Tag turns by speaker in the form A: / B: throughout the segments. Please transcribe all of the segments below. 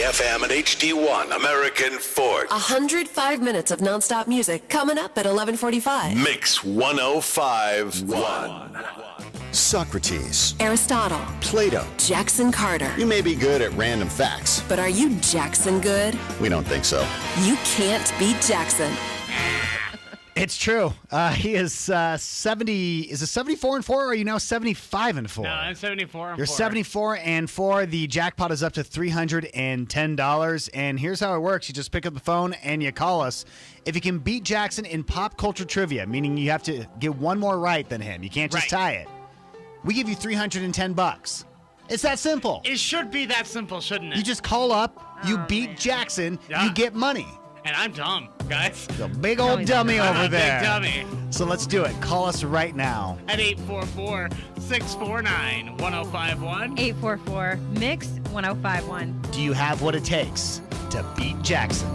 A: FM and HD1 American Fork.
B: 105 minutes of nonstop music coming up at 11:45.
A: Mix 105.1.
C: Socrates,
B: Aristotle,
C: Plato.
B: Jackson Carter.
C: You may be good at random facts.
B: But are you Jackson good?
C: We don't think so.
B: You can't beat Jackson.
D: It's true. He is 70. Is it 74 and 4? Or are you now 75 and 4?
E: No, I'm 74 and
D: You're
E: 4.
D: 74 and 4. The jackpot is up to $310. And here's how it works: you just pick up the phone and you call us. If you can beat Jackson in pop culture trivia, meaning you have to get one more right than him, you can't just tie it. We give you $310. It's that simple.
E: It should be that simple, shouldn't it?
D: You just call up, you beat Jackson, you get money.
E: And I'm dumb, guys.
D: The big old dummy
E: I'm
D: over
E: a
D: there.
E: Big dummy.
D: So let's do it. Call us right now.
E: At 844-649-1051.
F: 844-MIX-1051.
D: Do you have what it takes to beat Jackson?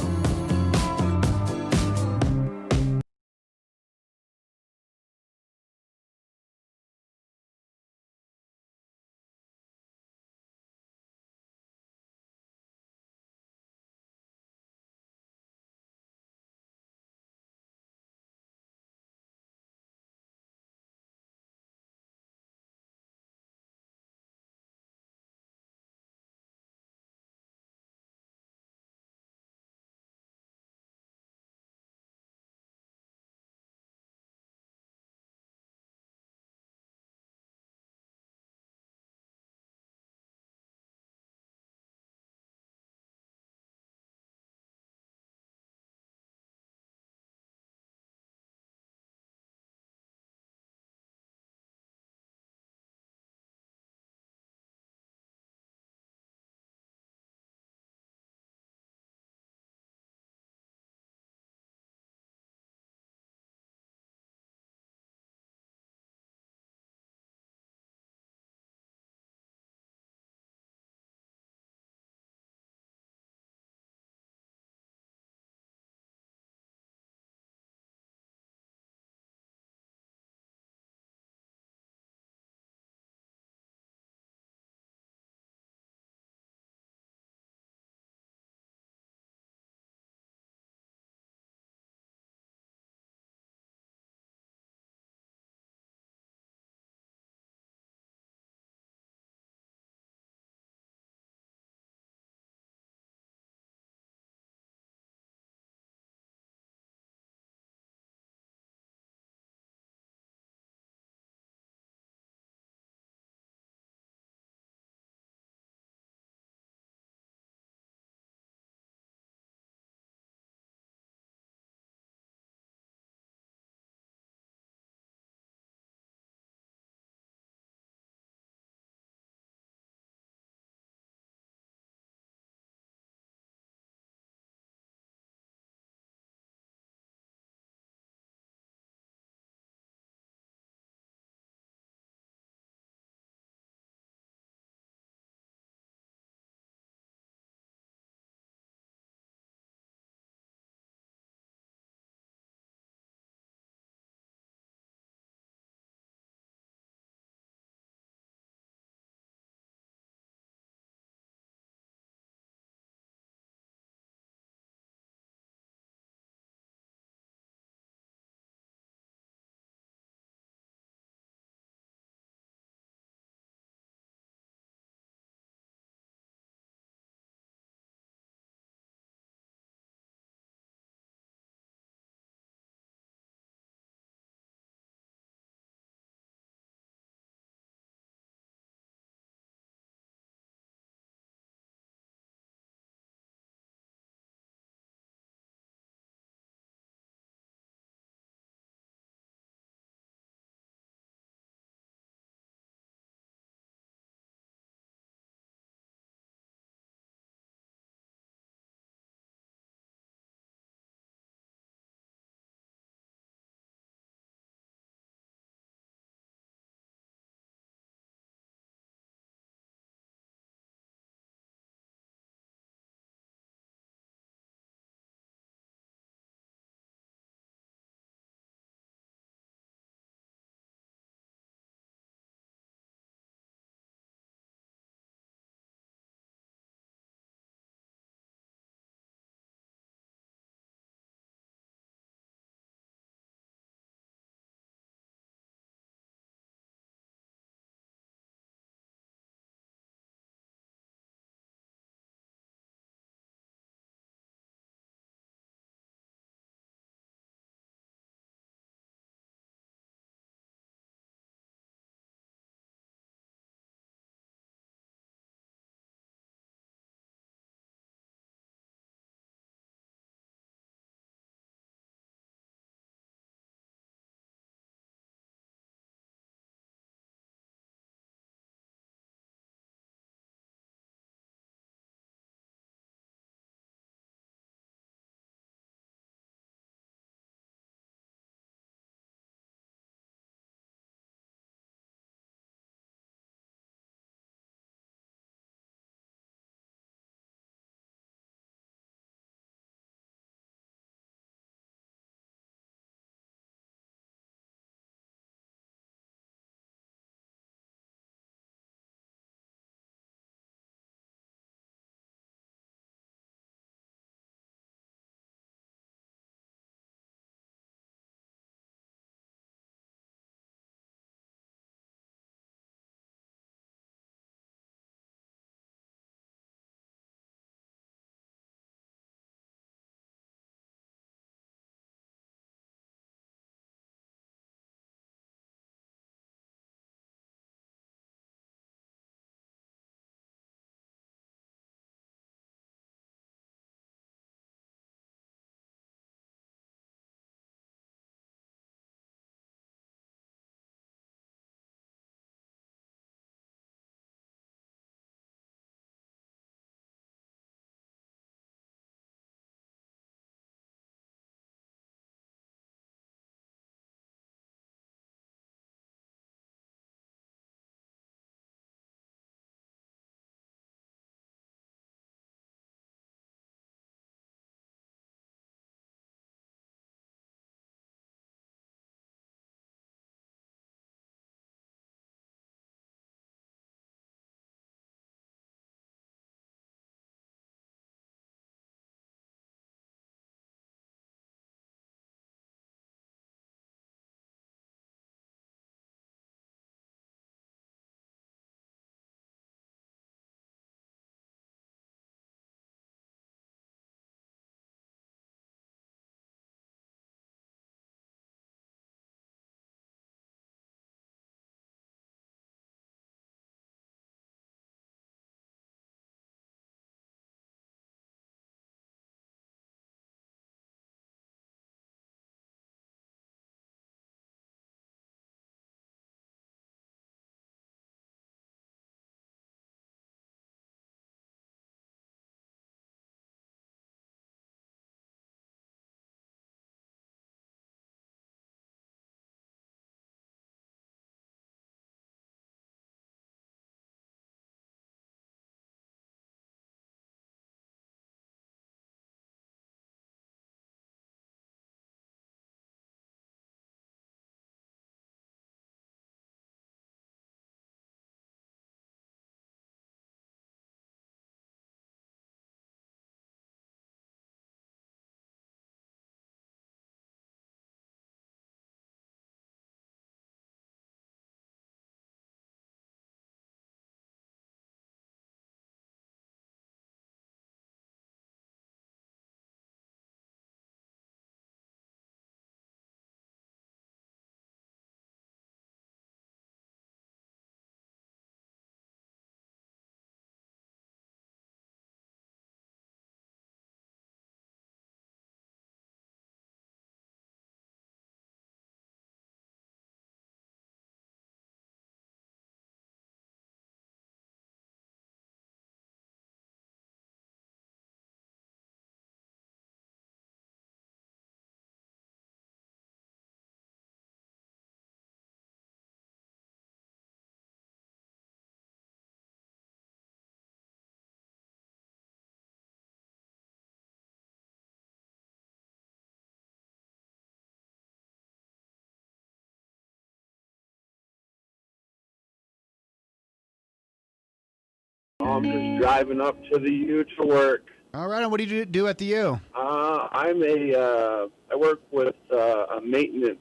F: I'm just driving up to the U to work.
D: All right, and what do you do at the U?
F: I work with a maintenance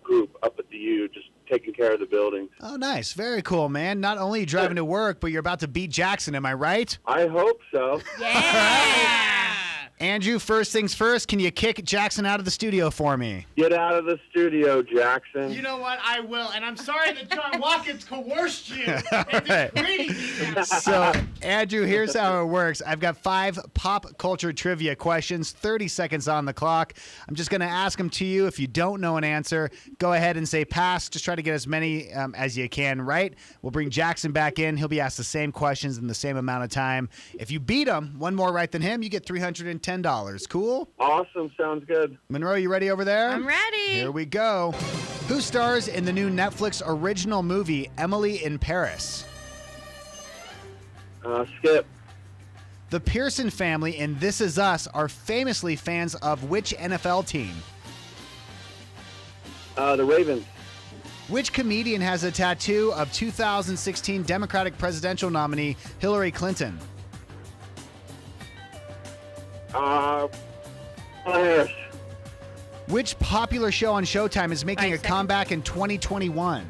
F: group up at the U, just taking care of the buildings.
D: Oh, nice. Very cool, man. Not only are you driving to work, but you're about to beat Jackson. Am I right?
F: I hope so.
D: Andrew, first things first, can you kick Jackson out of the studio for me?
F: Get out of the studio, Jackson.
E: You know what? I will. And I'm sorry that John Watkins coerced you into treating me that
D: So, Andrew, here's how it works. I've got 5 pop culture trivia questions, 30 seconds on the clock. I'm just going to ask them to you. If you don't know an answer, go ahead and say pass. Just try to get as many as you can right. We'll bring Jackson back in. He'll be asked the same questions in the same amount of time. If you beat him, one more right than him, you get $310. Cool?
F: Awesome. Sounds good.
D: Monroe, you ready over there?
G: I'm ready.
D: Here we go. Who stars in the new Netflix original movie, Emily in Paris?
F: Skip.
D: The Pearson family in This Is Us are famously fans of which NFL team?
F: The Ravens.
D: Which comedian has a tattoo of 2016 Democratic presidential nominee Hillary Clinton?
F: Harris.
D: Which popular show on Showtime is making
G: 5
D: a
G: seconds.
D: comeback in 2021?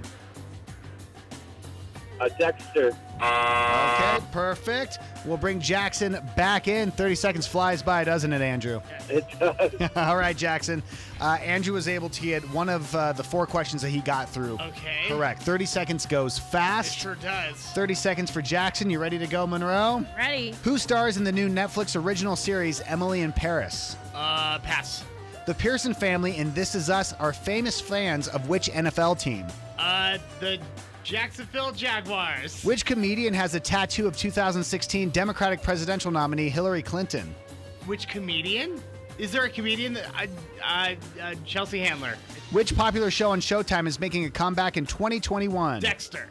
F: Dexter.
D: Okay, perfect. We'll bring Jackson back in. 30 seconds flies by, doesn't it, Andrew?
F: It does.
D: All right, Jackson. Andrew was able to get one of the 4 questions that he got through.
E: Okay.
D: Correct. 30 seconds goes
E: It
D: fast.
E: sure does.
D: 30 seconds for Jackson. You ready to go, Monroe?
G: Ready.
D: Who stars in the new Netflix original series Emily in Paris?
E: Pass.
D: The Pearson family in This Is Us are famous fans of which NFL team?
E: The Jacksonville Jaguars.
D: Which comedian has a tattoo of 2016 Democratic presidential nominee Hillary Clinton?
E: Which comedian? Is there a comedian that Chelsea Handler?
D: Which popular show on Showtime is making a comeback in 2021?
E: Dexter.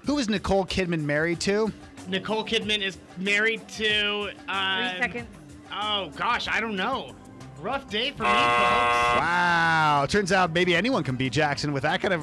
D: Who is Nicole Kidman married to?
E: Nicole Kidman is married to
G: 3 seconds.
E: Oh gosh, I don't know. Rough day for me, folks.
D: Wow. Turns out maybe anyone can beat Jackson with that kind of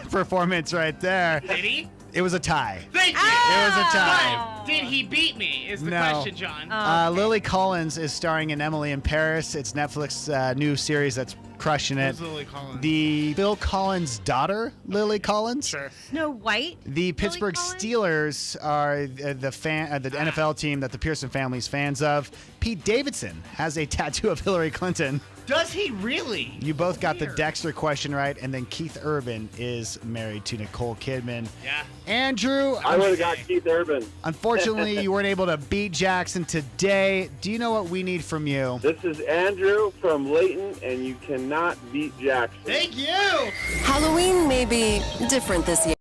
D: performance right there.
E: Did he?
D: It was a tie.
E: Thank you.
D: It was a tie.
E: But did he beat me? Is the
D: No.
E: question, John.
D: Lily Collins is starring in Emily in Paris. It's Netflix new series that's crushing it.
E: Who's Lily Collins?
D: The Phil Collins' daughter, Lily Collins.
E: Sure.
G: Snow White.
D: The Pittsburgh
G: Collins?
D: Steelers are the NFL team that the Pearson family's fans of. Pete Davidson has a tattoo of Hillary Clinton.
E: Does he really?
D: You both got the
E: Weird.
D: Dexter question right, and then Keith Urban is married to Nicole Kidman.
E: Yeah.
D: Andrew,
F: I would have got Keith Urban.
D: unfortunately, you weren't able to beat Jackson today. Do you know what we need from you?
F: This is Andrew from Layton, and you cannot beat Jackson.
E: Thank you.
B: Halloween may be different this year.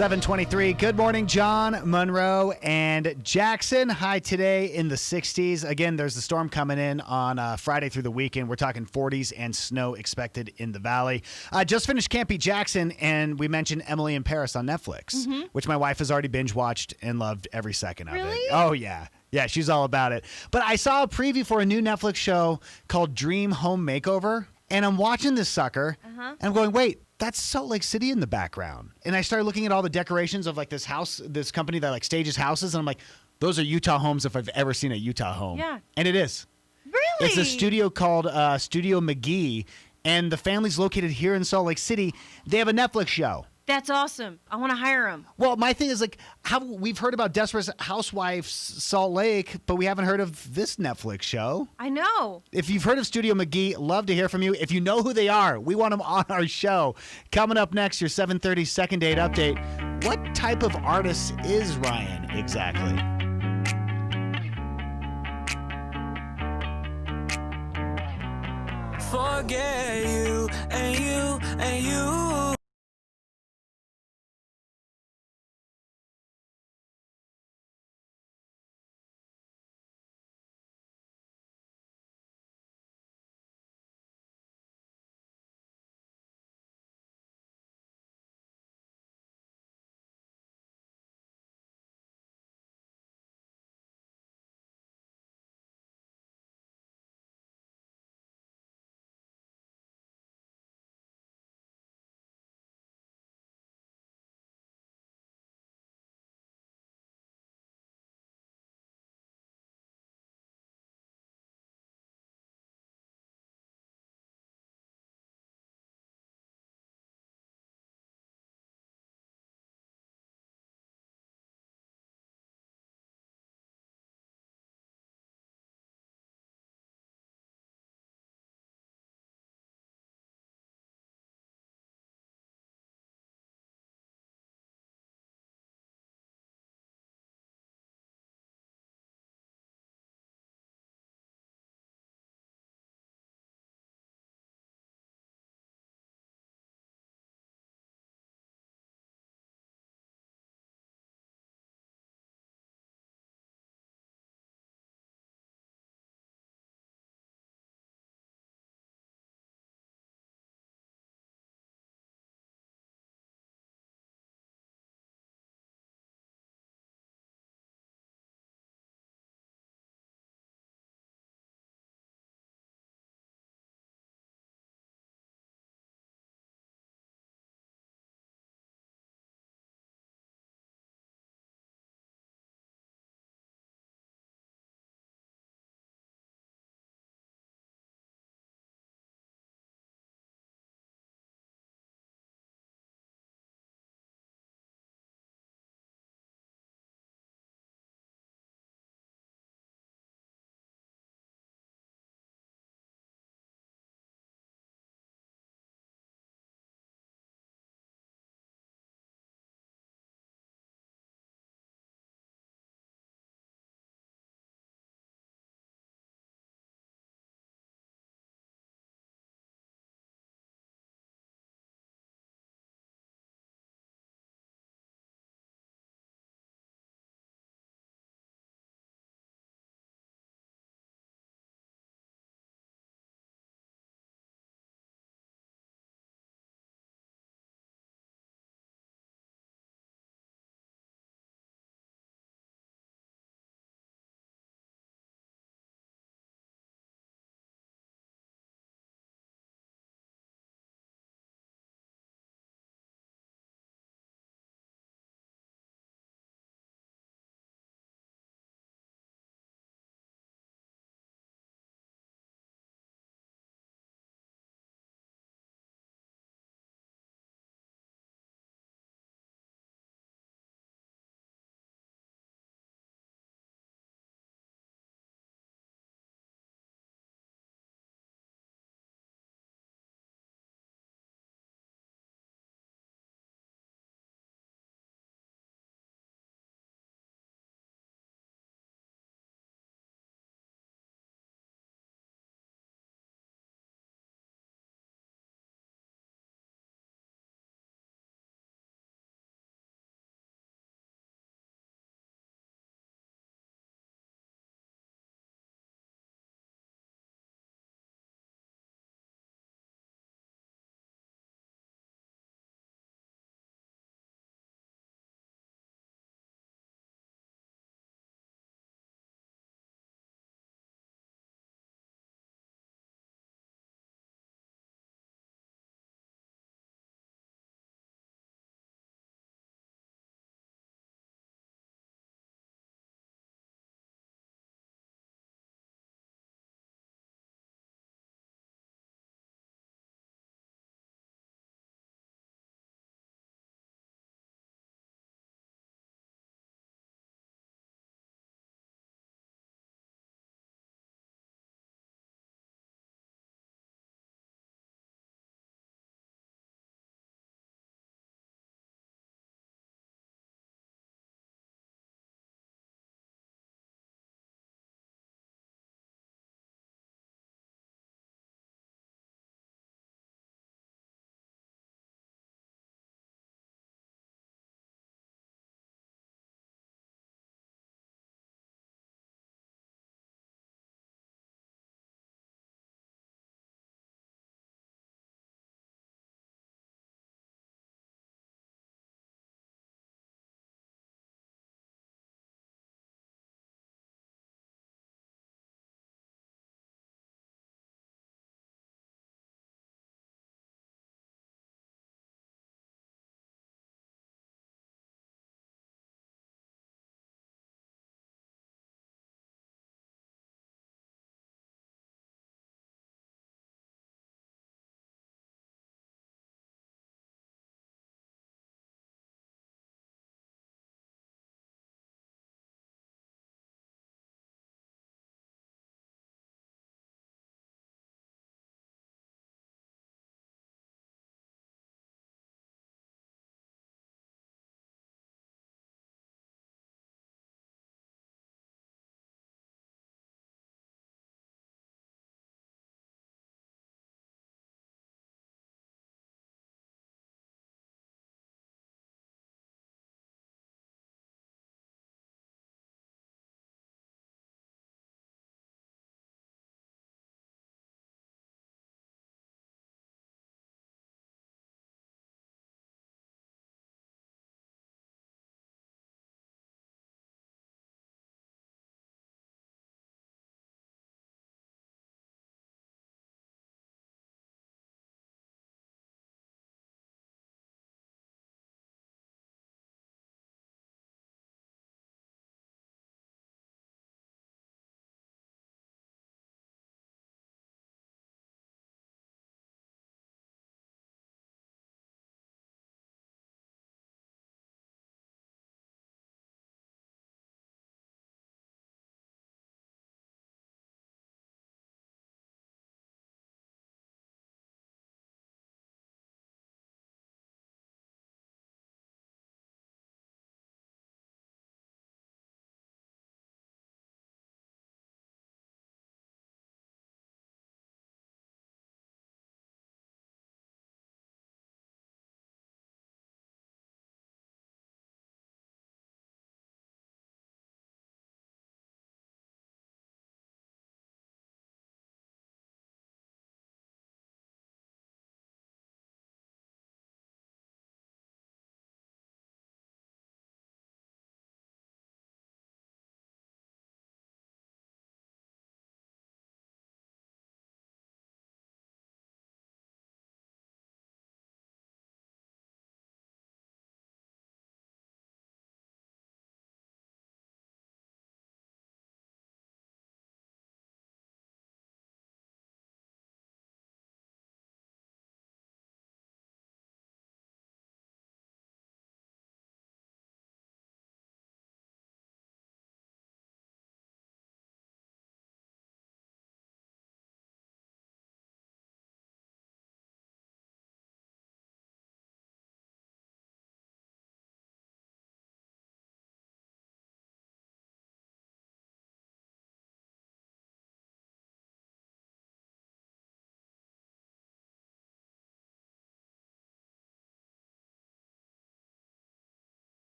D: 7:23. Good morning, John, Monroe, and Jackson. High today in the 60s. Again, there's the storm coming in on Friday through the weekend. We're talking 40s and snow expected in the valley. Just finished Can't Beat Jackson, and we mentioned Emily in Paris on Netflix, which my wife has already binge watched and loved every second of it. Oh, yeah. Yeah, she's all about it. But I saw a preview for a new Netflix show called Dream Home Makeover, and I'm watching this sucker, and I'm going, wait, that's Salt Lake City in the background. And I started looking at all the decorations of like this house, this company that like stages houses, and I'm like, those are Utah homes if I've ever seen a Utah home. Yeah. And it is.
G: Really?
D: It's a studio called Studio McGee, and the family's located here in Salt Lake City. They have a Netflix show.
G: That's awesome. I want to hire him.
D: Well, my thing is like, how we've heard about Desperate Housewives Salt Lake, but we haven't heard of this Netflix show.
G: I know.
D: If you've heard of Studio McGee, love to hear from you. If you know who they are, we want them on our show. Coming up next, your 7:30 second date update. What type of artist is Ryan exactly?
H: Forget you and you.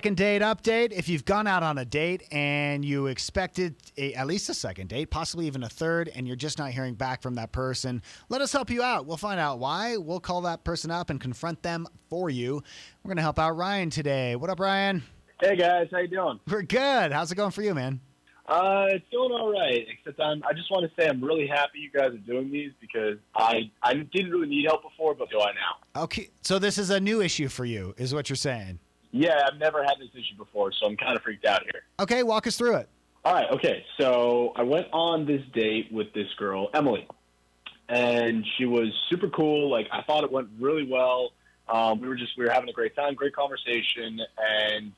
D: Second date update. If you've gone out on a date and you expected at least a second date, possibly even a third, and you're just not hearing back from that person, let us help you out. We'll find out why. We'll call that person up and confront them for you. We're going to help out Ryan today. What up, Ryan?
I: Hey guys, how you doing?
D: We're good. How's it going for you, man?
I: It's going all right. Except I just want to say I'm really happy you guys are doing these because I didn't really need help before, but do I now?
D: Okay, so this is a new issue for you, is what you're saying.
I: Yeah, I've never had this issue before, so I'm kind of freaked out here.
D: Okay, walk us through it.
I: All right, okay. So I went on this date with this girl, Emily, and she was super cool. Like, I thought it went really well. We were having a great time, great conversation, and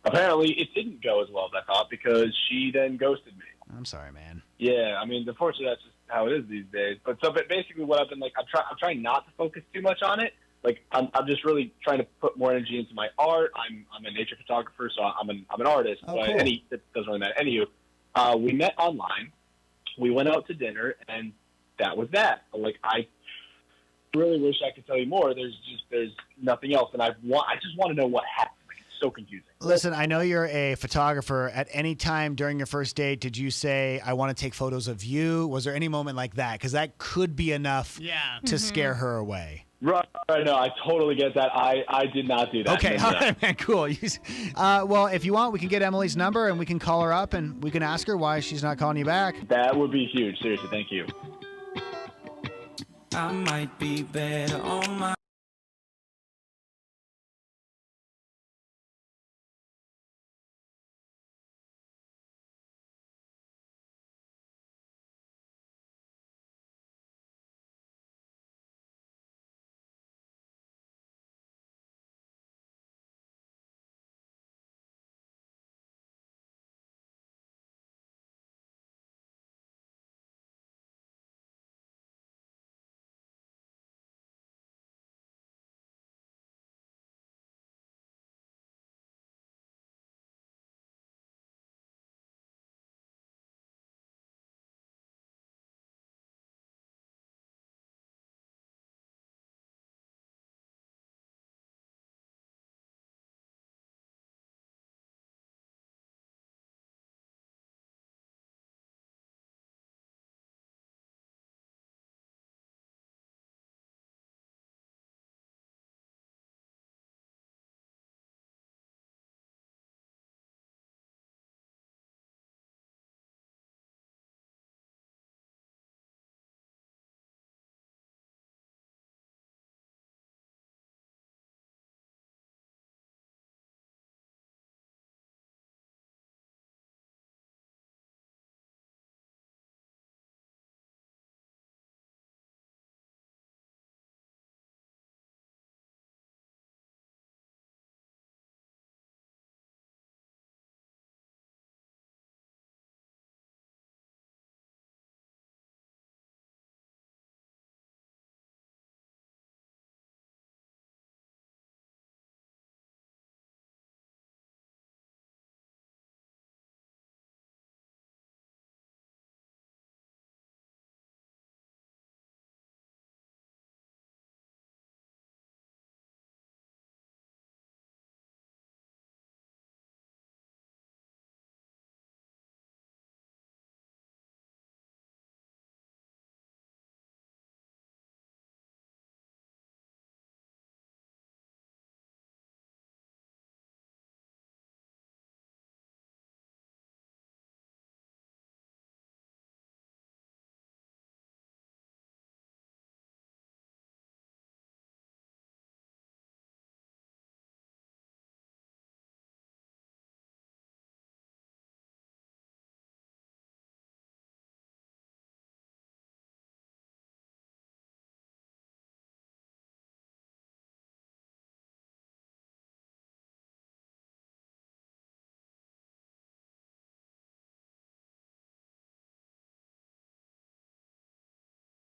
I: apparently it didn't go as well as I thought because she then ghosted me.
D: I'm sorry, man.
I: Yeah, I mean, unfortunately, that's just how it is these days. But basically what I've been like, I'm trying not to focus too much on it. Like, I'm just really trying to put more energy into my art. I'm a nature photographer, so I'm an artist.
D: Oh,
I: But
D: cool.
I: that doesn't really matter. Anywho, we met online. We went out to dinner, and that was that. Like, I really wish I could tell you more. There's nothing else, and I just want to know what happened. Like, it's so confusing.
D: Listen, I know you're a photographer. At any time during your first date, did you say, I want to take photos of you? Was there any moment like that? Because that could be enough to scare her away.
I: Right, no, I totally get that. I did not do that.
D: Okay, all right, man, cool. Well, if you want, we can get Emily's number and we can call her up and we can ask her why she's not calling you back.
I: That would be huge. Seriously, thank you.
H: I might be better on my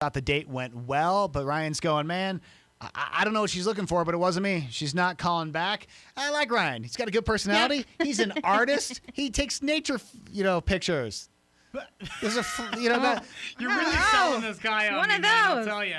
D: Thought the date went well, but Ryan's going, man, I don't know what she's looking for, but it wasn't me. She's not calling back. I like Ryan. He's got a good personality. He's an artist. He takes nature, pictures. There's a, that.
E: You're really selling this guy on
G: One
E: me,
G: of
E: man, I'll
G: those.
E: tell you.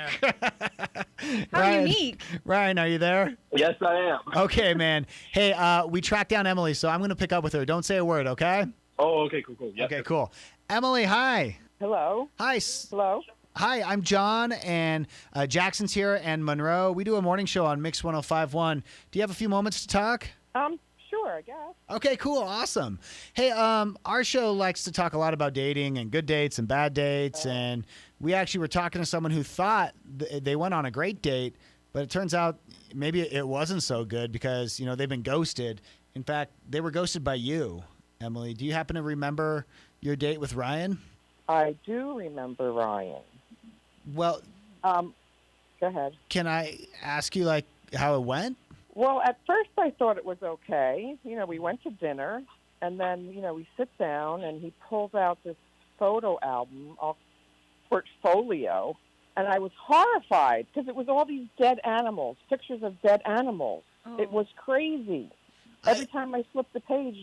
G: How
D: Ryan.
G: unique.
D: Ryan, are you there?
I: Yes, I am.
D: Okay, man. Hey, we tracked down Emily, so I'm going to pick up with her. Don't say a word, okay?
I: Oh, okay, cool. Yep.
D: Okay, cool. Emily, hi.
J: Hello.
D: Hi.
J: Hello.
D: Hi, I'm John, and Jackson's here, and Monroe. We do a morning show on Mix 105.1. Do you have a few moments to talk?
J: Sure, I guess.
D: Okay, cool, awesome. Hey, our show likes to talk a lot about dating and good dates and bad dates, and we actually were talking to someone who thought they went on a great date, but it turns out maybe it wasn't so good because, they've been ghosted. In fact, they were ghosted by you, Emily. Do you happen to remember your date with Ryan?
J: I do remember Ryan.
D: Well,
J: Go ahead.
D: can I ask you, how it went?
J: Well, at first I thought it was okay. We went to dinner, and then, we sit down, and he pulls out this photo album, portfolio, and I was horrified because it was all these dead animals, pictures of dead animals.
G: Oh.
J: It was crazy. Every time I flipped the page,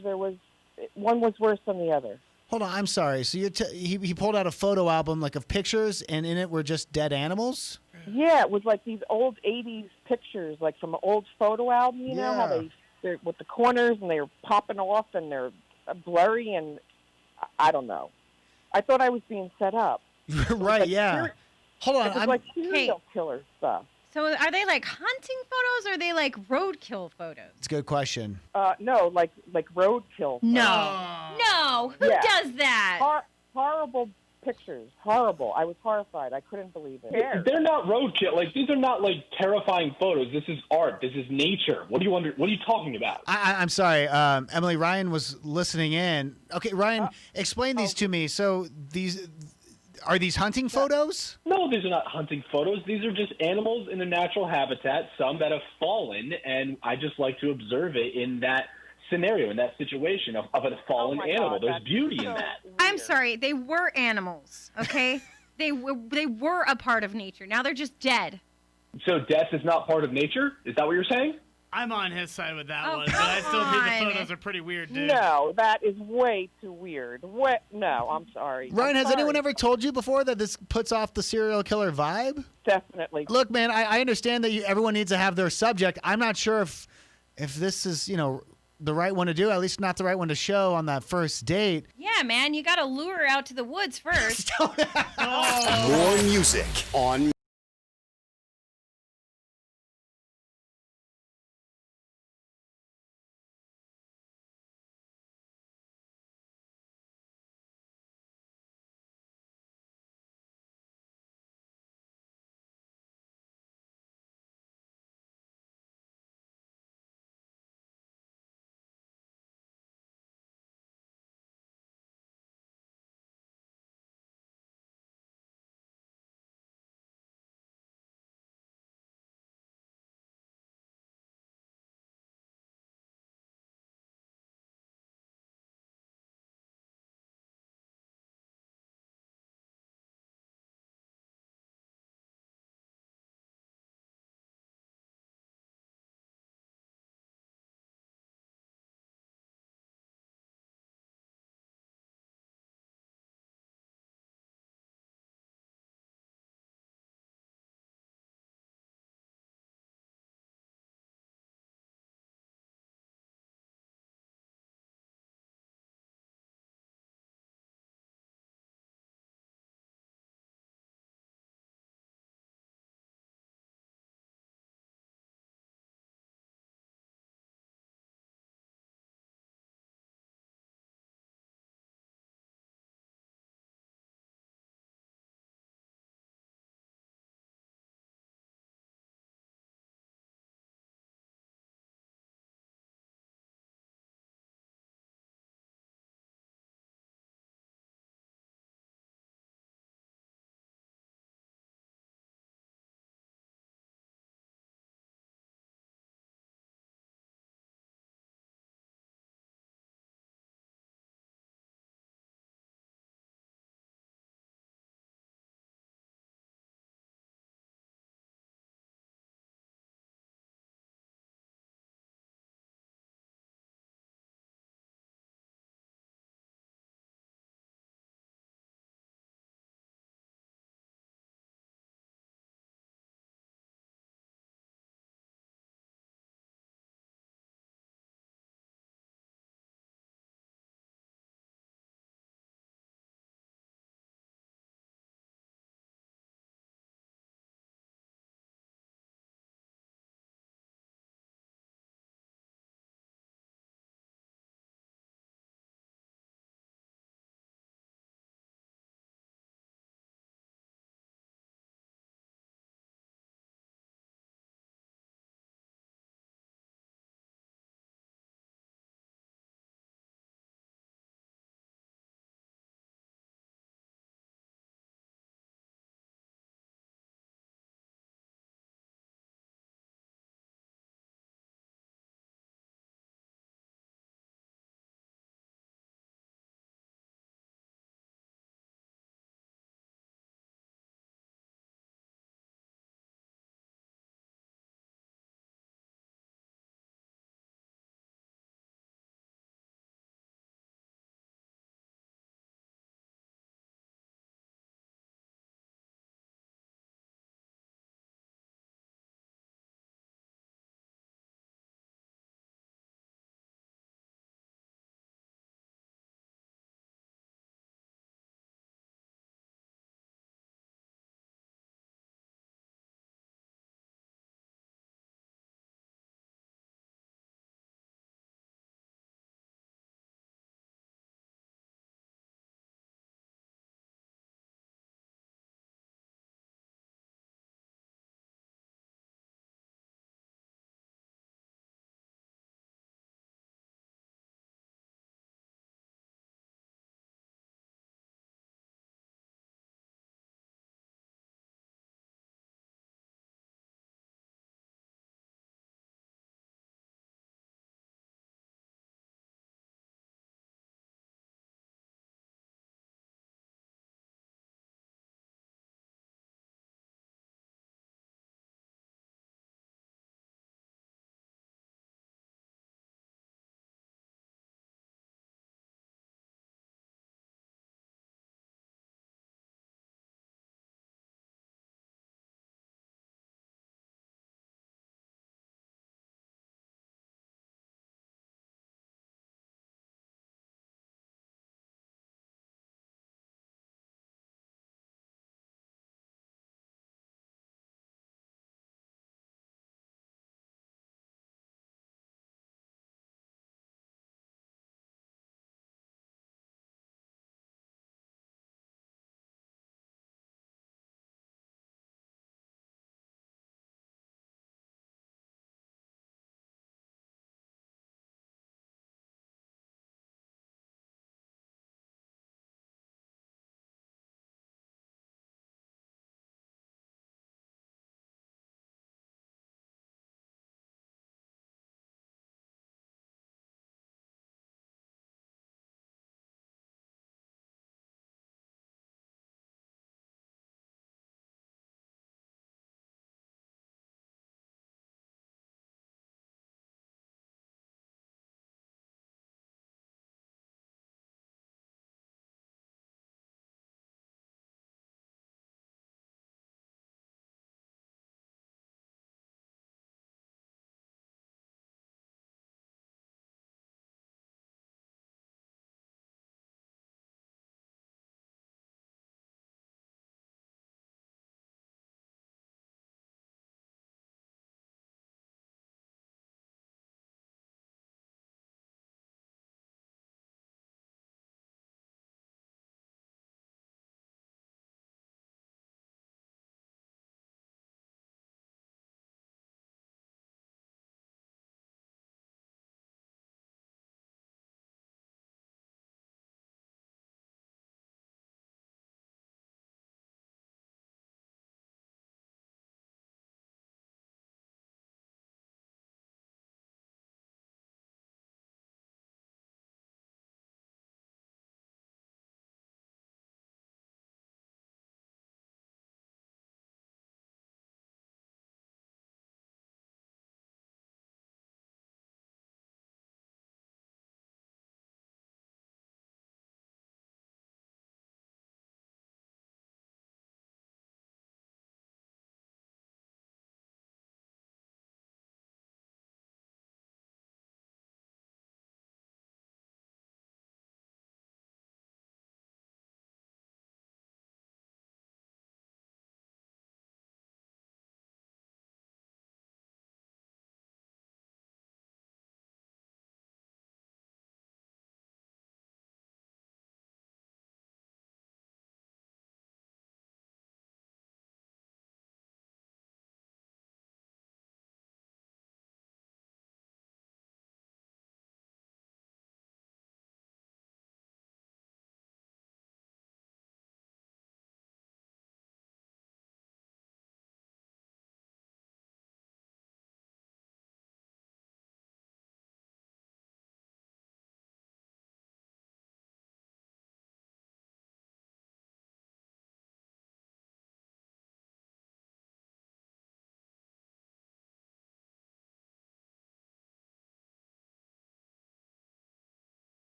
J: one was worse than the other.
D: Hold on, I'm sorry. So he pulled out a photo album of pictures, and in it were just dead animals?
J: Yeah, it was like these old 80s pictures, like from an old photo album, you know, how they're with the corners and they're popping off and they're blurry, and I don't know. I thought I was being set up.
D: Right, yeah. Hold on.
J: It was like serial killer stuff.
G: So are they like hunting photos or are they like roadkill photos?
D: It's a good question.
J: No, like roadkill.
G: No. Who
J: Yeah.
G: does that?
J: Horrible pictures. Horrible. I was horrified. I couldn't believe it.
I: They're not roadkill. These are not terrifying photos. This is art. This is nature. What are you talking about?
D: I'm sorry, Emily. Ryan was listening in. Okay, Ryan, explain these to me. So are these hunting photos?
I: No, these are not hunting photos. These are just animals in their natural habitat, some that have fallen, and I just like to observe it in that scenario, in that situation of a fallen animal.
J: God,
I: There's
J: that's
I: beauty in
J: so
I: that.
J: weird.
G: I'm sorry. They were animals, okay? they were a part of nature. Now they're just dead.
I: So death is not part of nature? Is that what you're saying?
E: I'm on his side with that
G: Oh,
E: one, but I still think
G: come
E: the
G: on.
E: photos are pretty weird, dude.
J: No, that is way too weird. No, I'm sorry.
D: Ryan,
J: I'm
D: has anyone
J: sorry.
D: ever told you before that this puts off the serial killer vibe?
J: Definitely.
D: Look, man, I understand that everyone needs to have their subject. I'm not sure if this is, the right one to do, at least not the right one to show on that first date.
G: Yeah, man. You got to lure her out to the woods first.
C: More music on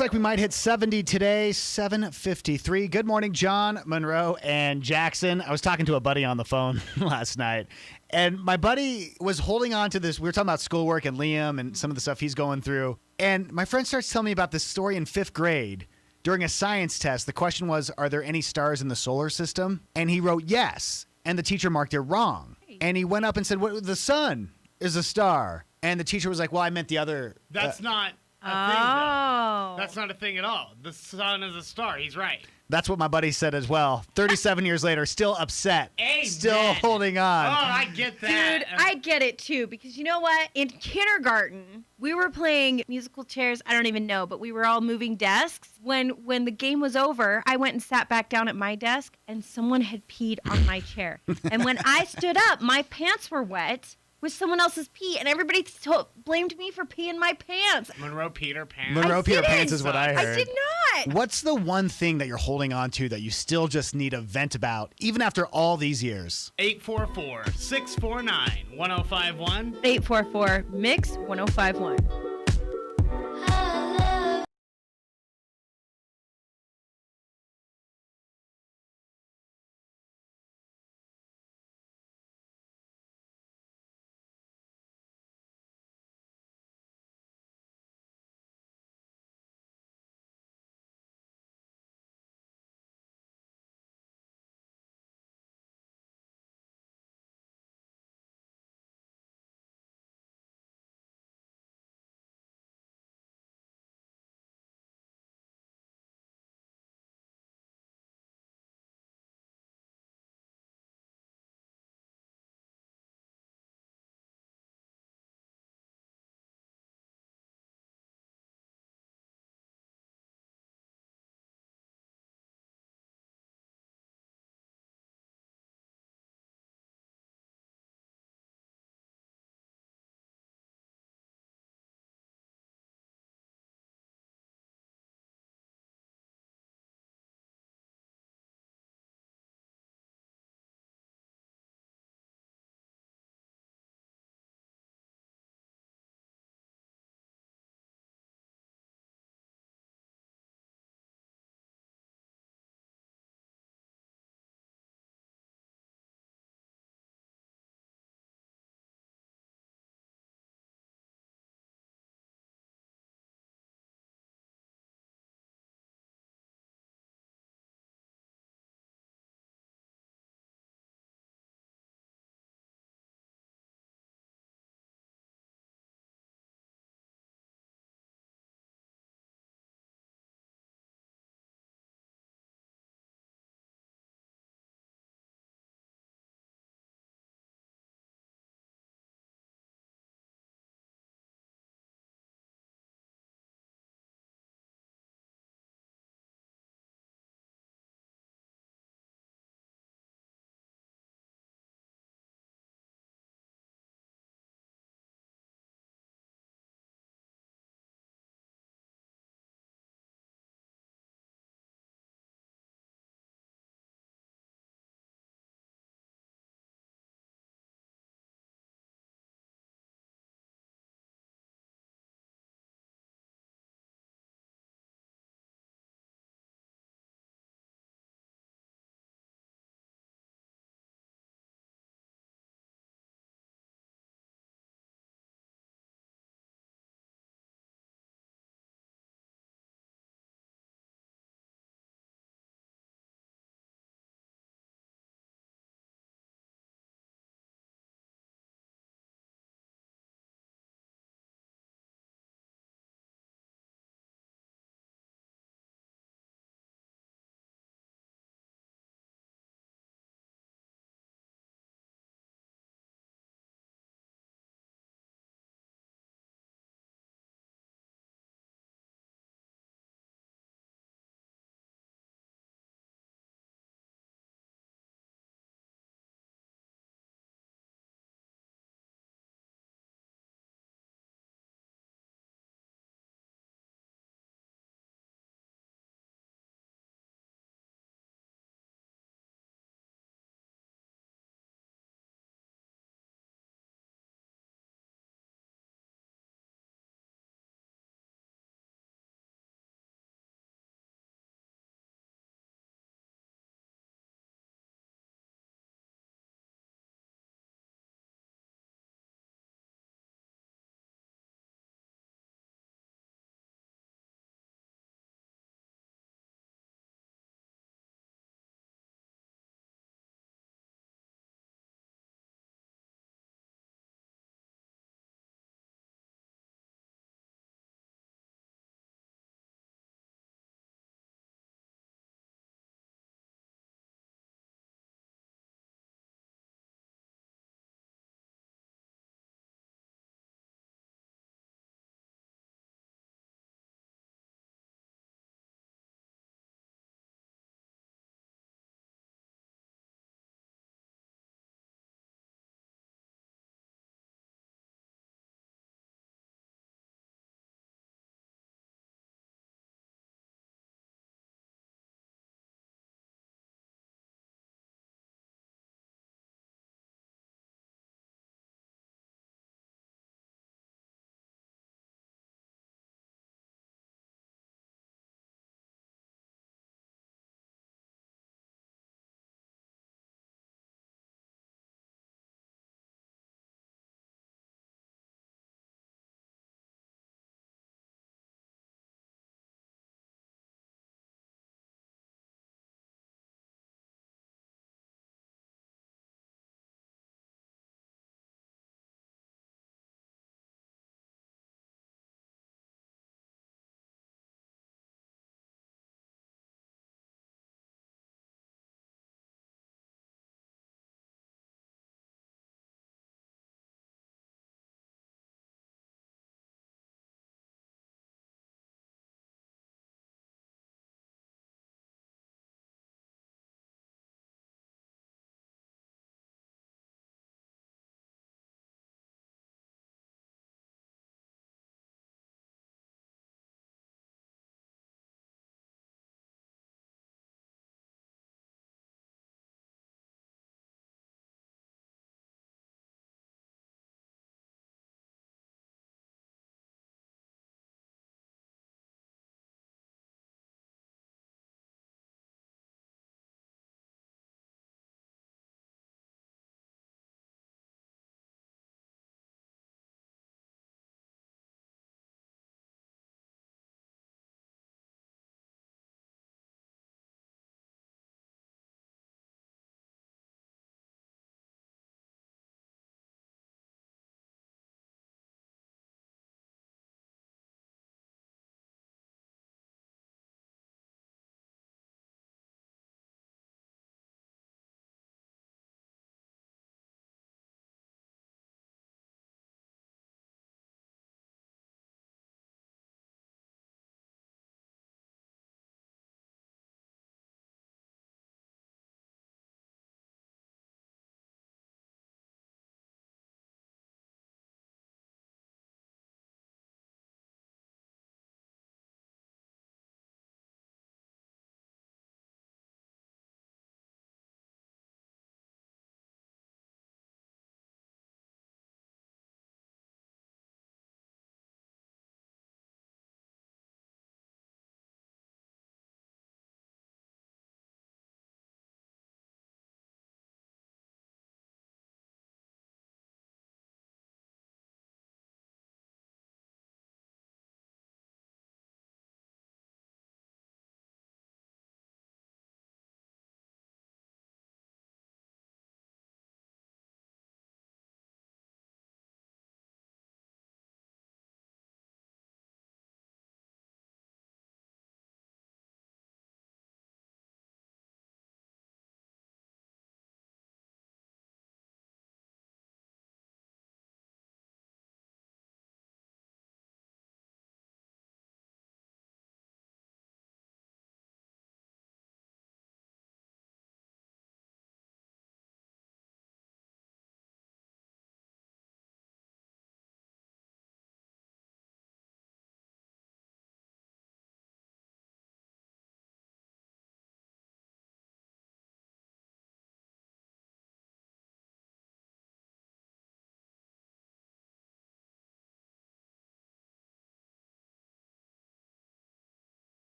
D: Looks like we might hit 70 today, 7:53. Good morning, John, Monroe, and Jackson. I was talking to a buddy on the phone last night, and my buddy was holding on to this. We were talking about schoolwork and Liam and some of the stuff he's going through. And my friend starts telling me about this story in 5th grade. During a science test, the question was, are there any stars in the solar system? And he wrote yes, and the teacher marked it wrong. And he went up and said, "What? The sun is a star." And the teacher was like, "Well, I meant the other."
E: That's not a thing,
G: Oh.
E: though. That's not a thing at all. The sun is a star. He's right.
D: That's what my buddy said as well. 37 years later, still upset.
E: Amen.
D: Still holding on.
E: Oh, I get that.
G: Dude, I get it too, because you know what? In kindergarten, we were playing musical chairs. I don't even know, but we were all moving desks. When the game was over, I went and sat back down at my desk, and someone had peed on my chair. And when I stood up, my pants were wet with someone else's pee, and everybody blamed me for peeing my pants.
E: Monroe Peter Pan.
D: Monroe Peter
G: didn't.
D: Pants is what I heard.
G: I did not.
D: What's the one thing that you're holding on to that you still just need a vent about, even after all these years?
E: 844-649-1051.
G: 844-MIX-1051.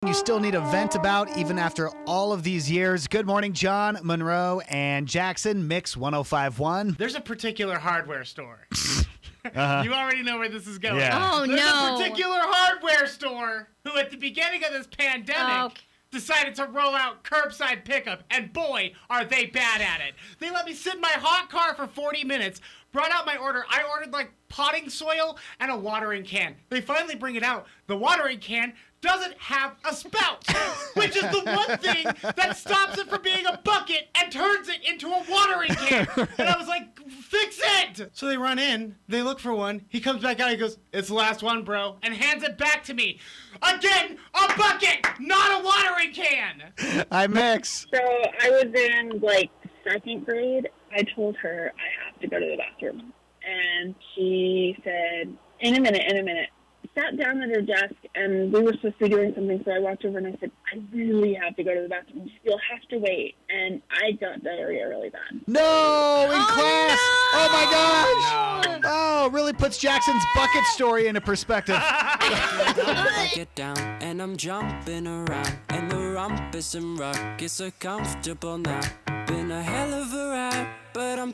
D: you still need a vent about even after all of these years. Good morning, John, Monroe, and Jackson, Mix 105.1.
E: There's a particular hardware store. You already know where this is going.
D: Yeah.
G: Oh,
E: There's
G: no.
E: a particular hardware store who, at the beginning of this pandemic, decided to roll out curbside pickup, and boy, are they bad at it. They let me sit in my hot car for 40 minutes, brought out my order. I ordered, like, potting soil and a watering can. They finally bring it out. The watering can doesn't have a spout, which is the one thing that stops it from being a bucket and turns it into a watering can. And I was like, fix it! So they run in, they look for one, he comes back out, he goes, it's the last one, bro, and hands it back to me. Again, a bucket, not a watering can!
D: Hi, Mix.
K: So I was in, like, second grade. I told her I have to go to the bathroom. And she said, in a minute. Sat down at her desk, and we were supposed to be doing something, so I walked over and I said, I really have to go to the bathroom. You'll have to wait. And I got diarrhea really bad.
D: No, in class.
G: no!
D: Oh, my gosh. Oh, really puts Jackson's bucket story into perspective.
H: Get down and I'm jumping around, and the rumpus and ruckus are comfortable now. Been a hell of a ride, but I'm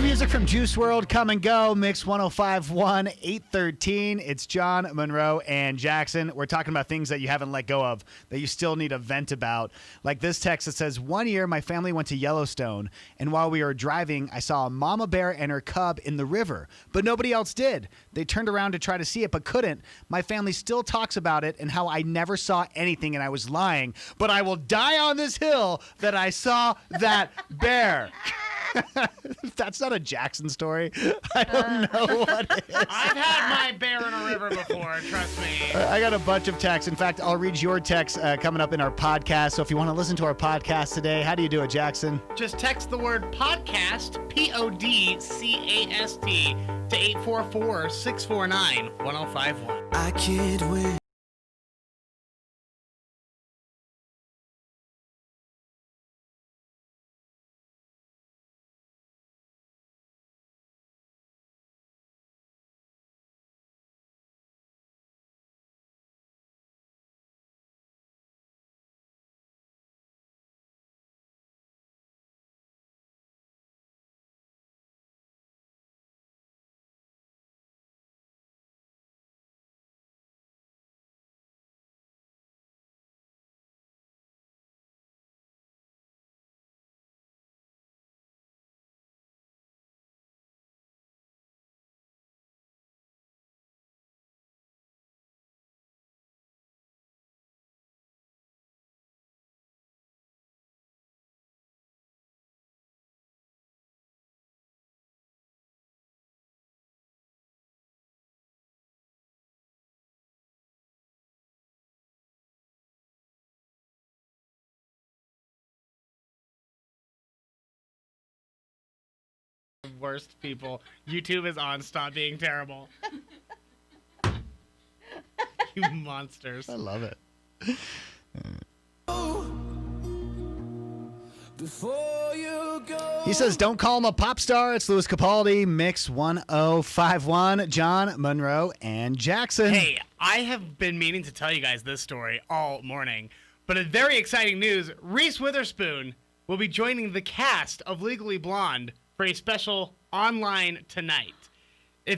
D: Music from Juice World, Come and Go, Mix 1051, 813. It's John, Monroe, and Jackson. We're talking about things that you haven't let go of, that you still need a vent about. Like this text that says, 1 year my family went to Yellowstone, and while we were driving, I saw a mama bear and her cub in the river, but nobody else did. They turned around to try to see it, but couldn't. My family still talks about it and how I never saw anything and I was lying, but I will die on this hill that I saw that bear. That's not a Jackson story. I don't know what it is.
E: I've had my bear in a river before, trust me.
D: I got a bunch of texts. In fact, I'll read your text coming up in our podcast. So if you want to listen to our podcast today, how do you do it, Jackson?
E: Just text the word podcast, PODCAST, to 844-649-1051.
H: I can't win.
E: Worst people. YouTube is on. Stop being terrible. You monsters.
D: I love it.
H: Before you go.
D: He says, don't call him a pop star. It's Louis Capaldi, Mix 1051, John, Monroe, and Jackson.
E: Hey, I have been meaning to tell you guys this story all morning, but a very exciting news. Reese Witherspoon will be joining the cast of Legally Blonde for a special online tonight.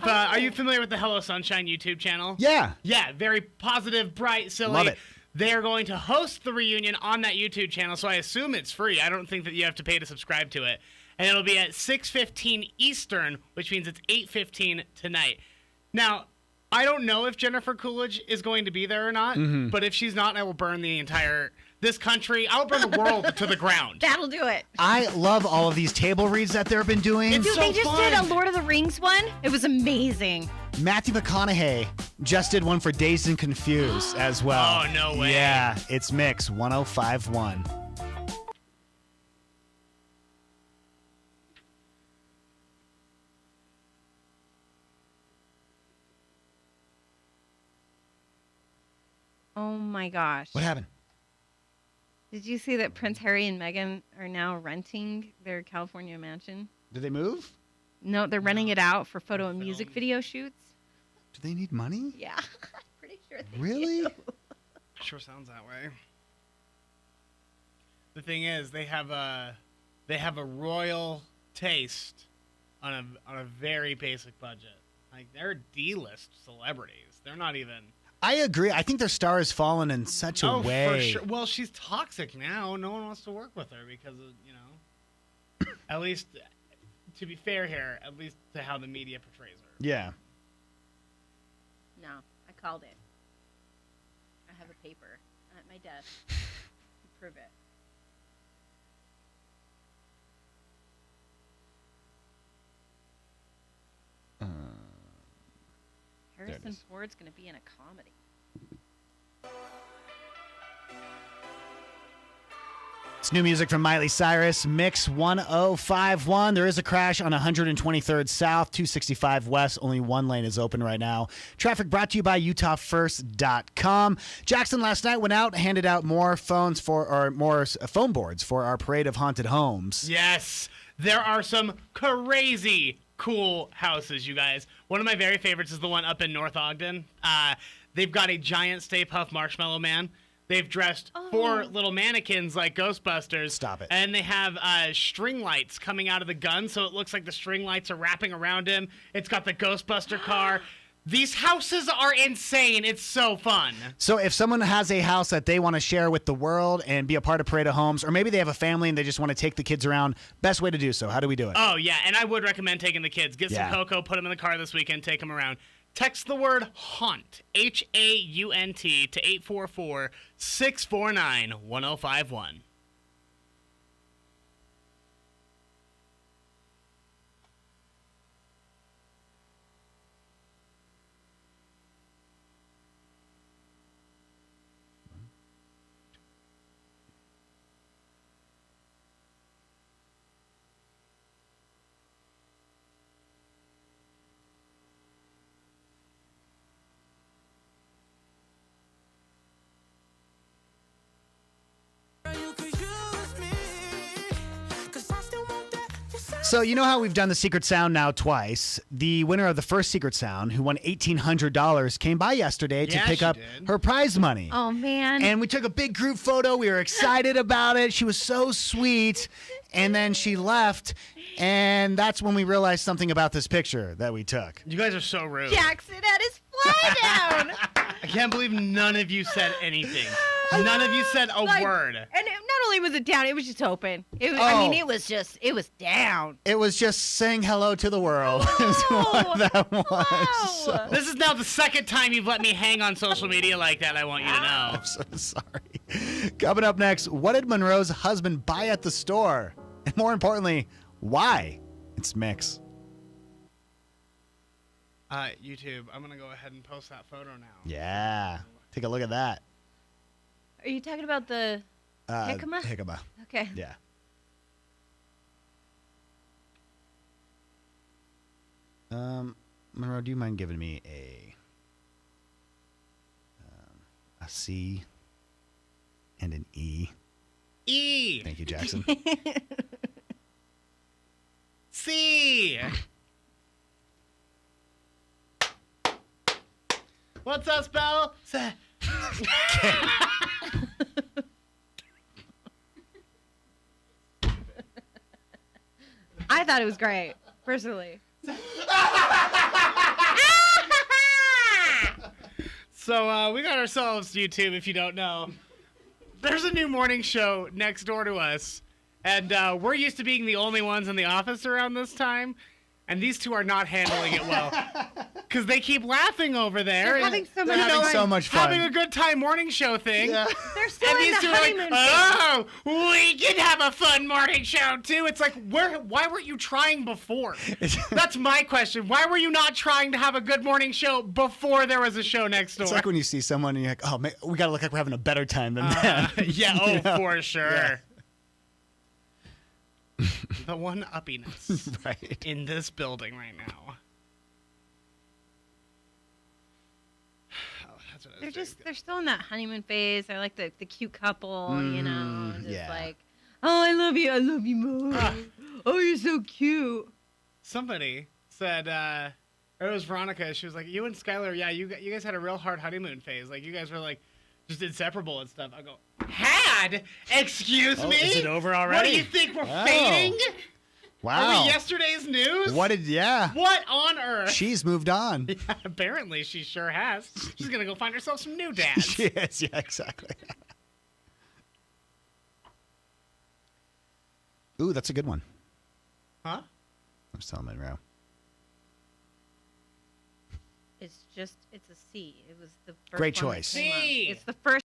E: Are you familiar with the Hello Sunshine YouTube channel?
D: Yeah.
E: Yeah, very positive, bright, silly.
D: Love it.
E: They are going to host the reunion on that YouTube channel, so I assume it's free. I don't think that you have to pay to subscribe to it. And it'll be at 6:15 Eastern, which means it's 8:15 tonight. Now, I don't know if Jennifer Coolidge is going to be there or not, but if she's not, I will burn this country. I'll burn the world to the ground.
G: That'll do it.
D: I love all of these table reads that they've been doing.
G: Dude, they just did a Lord of the Rings one. It was amazing.
D: Matthew McConaughey just did one for Dazed and Confused as well.
E: Oh, no way.
D: Yeah, it's Mix 1051.
G: Oh my gosh.
D: What happened?
G: Did you see that Prince Harry and Meghan are now renting their California mansion?
D: Did they move?
G: No, they're renting it out for photo and music video shoots.
D: Do they need money?
G: Yeah, I'm pretty sure they
D: Really?
G: do.
E: Sure sounds that way. The thing is, they have a royal taste on a very basic budget. Like, they're D-list celebrities. They're not even.
D: I agree. I think their star has fallen in such a way.
E: For sure. Well, she's toxic now. No one wants to work with her because of, at least, to be fair here, at least to how the media portrays her.
D: Yeah.
G: No, I called it. I have a paper at my desk to prove it. Harrison Ford's going to be in a comedy.
D: It's new music from Miley Cyrus, Mix 1051. There is a crash on 123rd South, 265 West. Only one lane is open right now. Traffic brought to you by UtahFirst.com. Jackson last night went out and handed out more phone boards for our parade of haunted homes.
E: Yes, there are some crazy cool houses, you guys. One of my very favorites is the one up in North Ogden. They've got a giant Stay Puft Marshmallow Man. They've dressed 4 little mannequins like Ghostbusters.
D: Stop it.
E: And they have string lights coming out of the gun, so it looks like the string lights are wrapping around him. It's got the Ghostbuster car. These houses are insane. It's so fun.
D: So if someone has a house that they want to share with the world and be a part of Parade of Homes, or maybe they have a family and they just want to take the kids around, best way to do so. How do we do it?
E: Oh, yeah, and I would recommend taking the kids. Get some cocoa, put them in the car this weekend, take them around. Text the word HAUNT, HAUNT, to 844-649-1051.
D: So you know how we've done the Secret Sound now twice. The winner of the first Secret Sound, who won $1,800, came by yesterday to pick up her prize money.
G: Oh, man.
D: And we took a big group photo. We were excited about it. She was so sweet. And then she left, and that's when we realized something about this picture that we took.
E: You guys are so rude.
G: Jackson had his fly down.
E: I can't believe none of you said anything. None of you said a word.
G: And not only was it down, it was just open. I mean, it was down.
D: It was just saying hello to the world. Is what that was. So.
E: This is now the second time you've let me hang on social media like that, I want you to know.
D: I'm so sorry. Coming up next, what did Monroe's husband buy at the store? And more importantly, why? It's Mix.
E: YouTube, I'm going to go ahead and post that photo now.
D: Yeah. Take a look at that.
G: Are you talking about the jicama?
D: Jicama.
G: Okay.
D: Yeah. Monroe, do you mind giving me a C and an E?
E: E.
D: Thank you, Jackson.
E: C. What's that spell?
G: I thought it was great, personally.
E: So we got ourselves, YouTube, if you don't know. There's a new morning show next door to us, and we're used to being the only ones in the office around this time, and these two are not handling it well. Because they keep laughing over there.
G: They're having so much
D: having
G: fun.
D: so much fun.
E: Having a good time morning show thing.
D: Yeah.
G: They're still
E: And
G: in
E: these
G: the
E: two are like,
G: honeymoon phase.
E: oh, we can have a fun morning show too. It's like, why weren't you trying before? That's my question. Why were you not trying to have a good morning show before there was a show next door?
D: It's like when you see someone and you're like, oh, man, we got to look like we're having a better time than them.
E: Yeah, oh,
D: You know?
E: for sure.
D: Yeah.
E: The one uppiness
D: Right.
E: in this building right now.
G: They're still in that honeymoon phase. They're like the cute couple, you know, just
D: yeah.
G: like, oh, I love you more. Oh, you're so cute.
E: Somebody said, or it was Veronica. She was like, "You and Skylar, yeah, you guys had a real hard honeymoon phase. Like, you guys were like just inseparable and stuff." I go, "Had? Excuse me?
D: Is it over already?
E: What do you think we're fading?
D: Wow.
E: Are we yesterday's news?
D: What
E: on earth?
D: She's moved on.
E: Yeah, apparently, she sure has. She's gonna go find herself some new dads.
D: She is, yeah, exactly. Ooh, that's a good one.
E: Huh?
D: I'm just telling Monroe.
G: It's a C. It was the first
D: Great
G: one that
D: choice.
G: came up.
E: C.
G: It's the first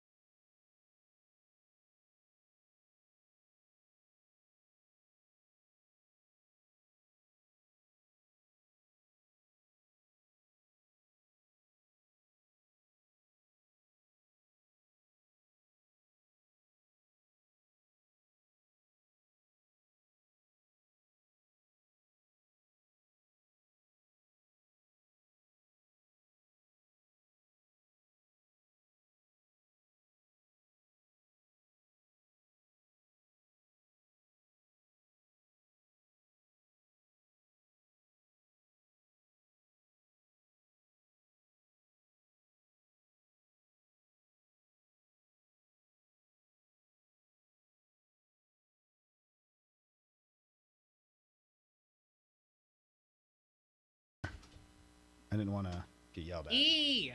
D: didn't want to get yelled at.
E: E.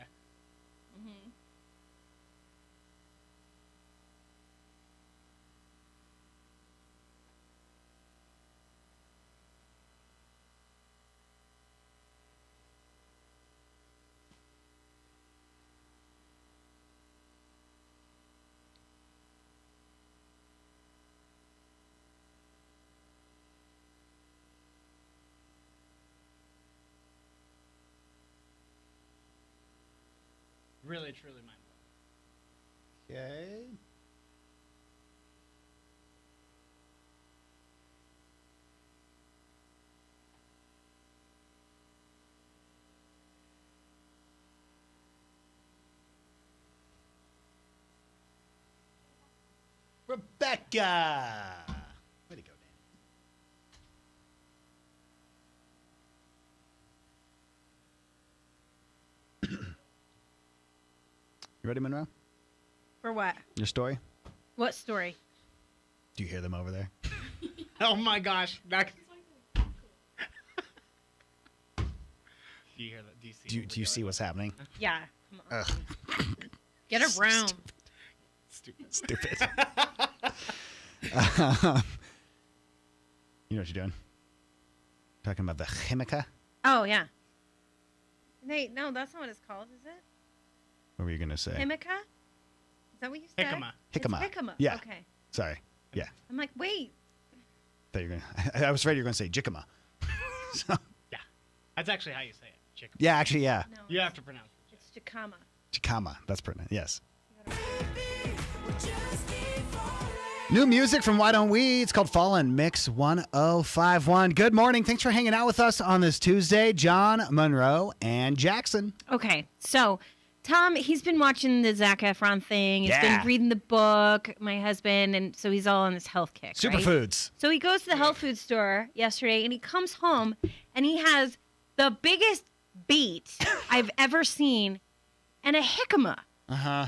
E: Really, truly mind blowing.
D: Okay. Rebecca. Way to go, Dan. You ready, Monroe?
G: For what?
D: Your story?
G: What story?
D: Do you hear them over there?
E: Oh my gosh. Do you hear that? Do you see?
D: Do you see what's happening?
G: Yeah. Come on.
D: Ugh.
G: Get a room.
E: Stupid.
D: You know what you're doing? Talking about the chimica?
G: Oh, yeah. No, that's not what it's called, is it?
D: What were you going to say?
G: Chimica? Is that what you said?
E: Jicama.
D: Jicama.
G: It's jicama.
D: Yeah.
G: Okay.
D: Sorry. Yeah.
G: I'm like, wait.
D: I was afraid you were going to say jicama. So,
E: Yeah. That's actually how you say it. Chicken.
D: yeah, actually, yeah.
G: No.
E: You have to pronounce it.
G: It's jicama.
D: Jicama. That's pretty. Yes. New music from Why Don't We? It's called Fallen Mix 1051. Good morning. Thanks for hanging out with us on this Tuesday. John, Monroe, and Jackson.
G: Okay, so Tom, he's been watching the Zac Efron thing. He's
D: Yeah.
G: been reading the book, my husband, and so he's all on this health kick. Right?
D: Superfoods.
G: So he goes to the health food store yesterday, and he comes home, and he has the biggest beet I've ever seen, and a jicama.
D: Uh-huh.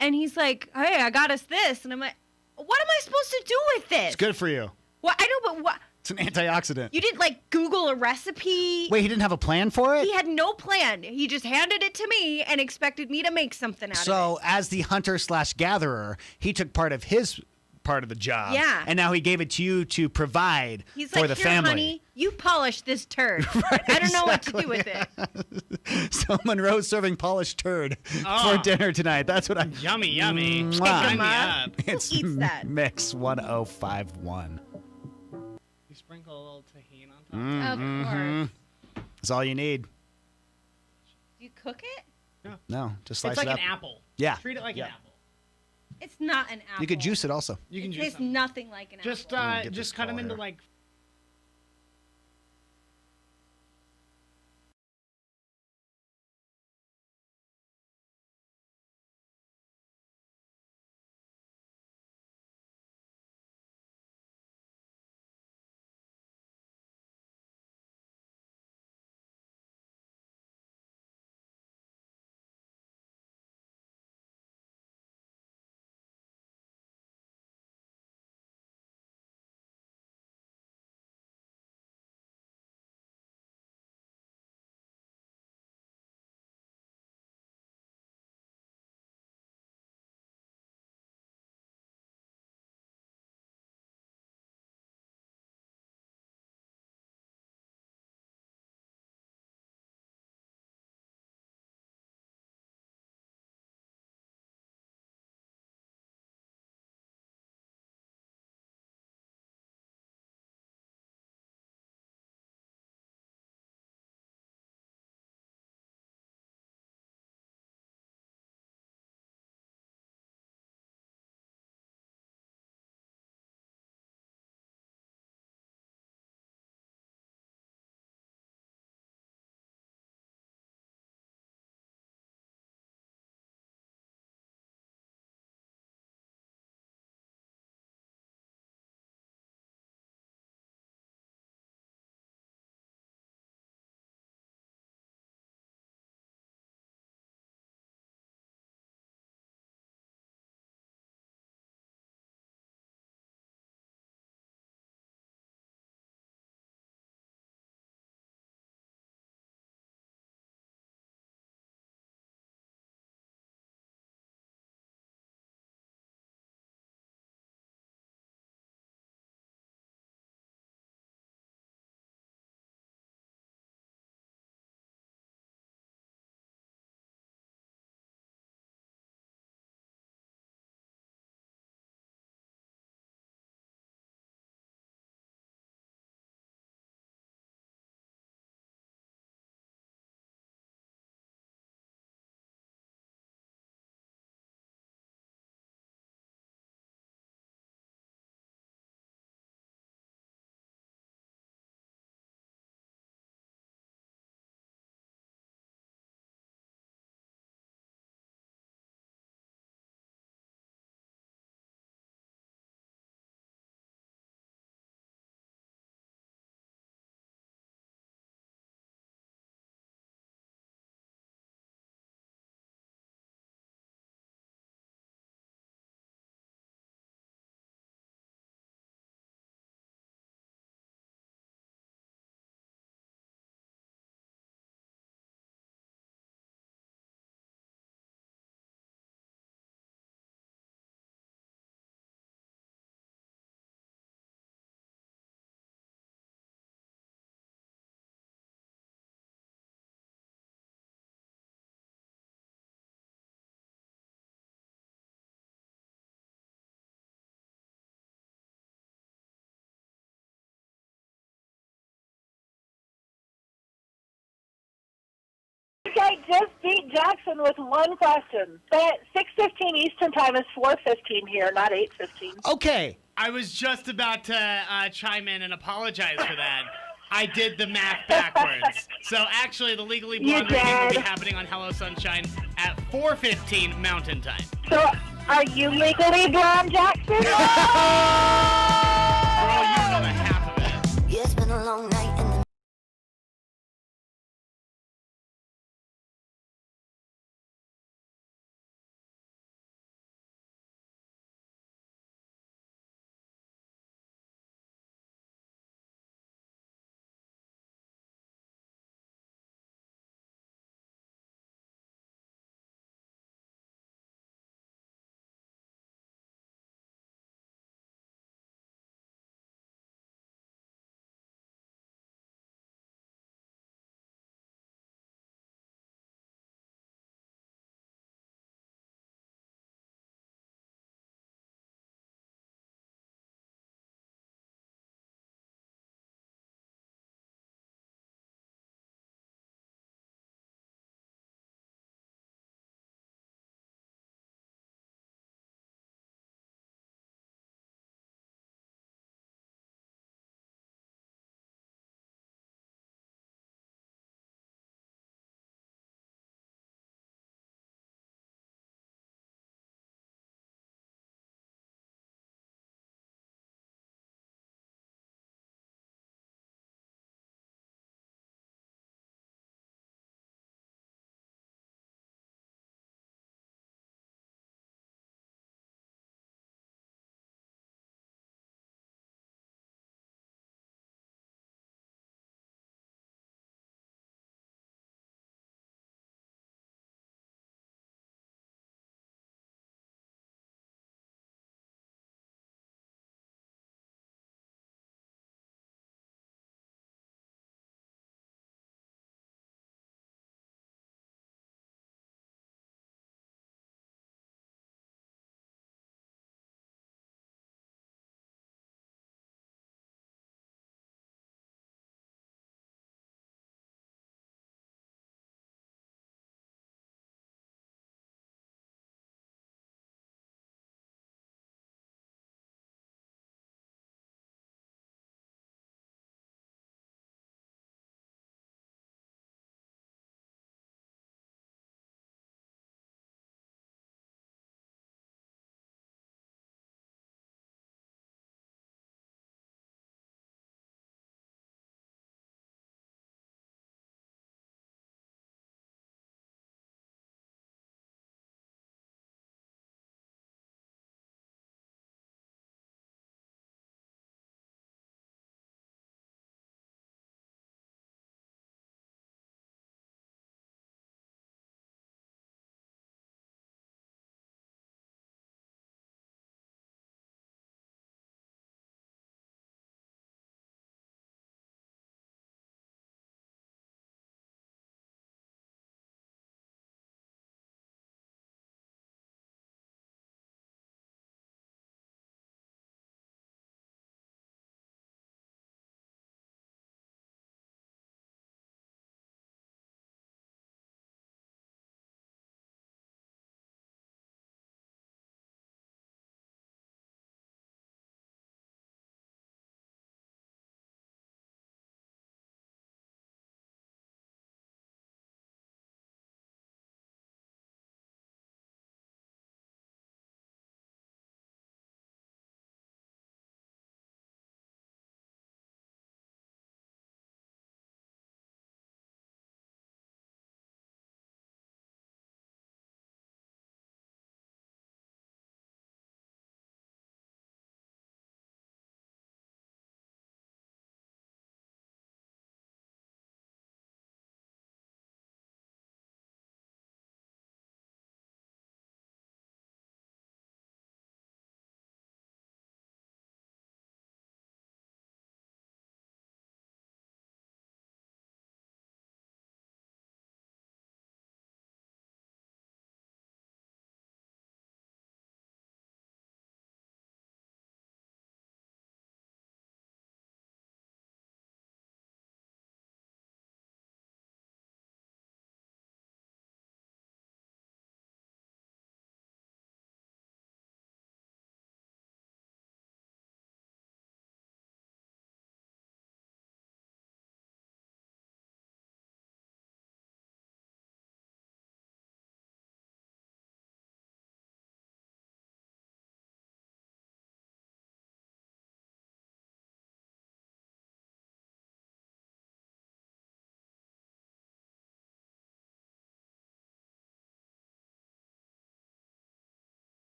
G: And he's like, "Hey, I got us this," and I'm like, "What am I supposed to do with this?"
D: It's good for you.
G: Well, I know, but what?
D: It's an antioxidant.
G: You didn't like Google a recipe.
D: Wait, he didn't have a plan for it?
G: He had no plan. He just handed it to me and expected me to make something out of it.
D: So, as the hunter/gatherer, he took part of his part of the job.
G: Yeah.
D: And now he gave it to you to provide
G: He's
D: for
G: like,
D: the
G: "Here,
D: family.
G: honey, you polish this turd. I don't know what to do with it."
D: So Monroe's serving polished turd
E: Oh.
D: for dinner tonight. That's what I'm.
E: Yummy, yummy.
D: Mwah.
E: Sign me
G: Jicama.
E: up.
D: It's
G: eats that?
D: Mix 1051.
E: You sprinkle a little tahini on top.
G: Of course.
D: That's all you need.
G: Do you cook it?
D: No, just slice
E: It's like
D: it up.
E: an apple.
D: Yeah.
E: Treat it like
D: Yeah.
E: an apple.
G: It's not an apple.
D: You could juice it also.
E: You can
G: It
E: juice
G: tastes
E: them.
G: nothing like an
E: Just
G: apple.
D: Get this
E: just cut them
D: call
E: into
D: here.
E: like
L: I just beat Jackson with one question. But 6:15 Eastern Time is 4:15 here, not 8:15.
D: Okay.
E: I was just about to chime in and apologize for that. I did the math backwards. So actually, the Legally Blonde reading will be happening on Hello Sunshine at 4:15 Mountain Time.
L: So, are you legally blonde, Jackson?
E: Girl, you know the half of it.
M: Yeah, it's been a long night.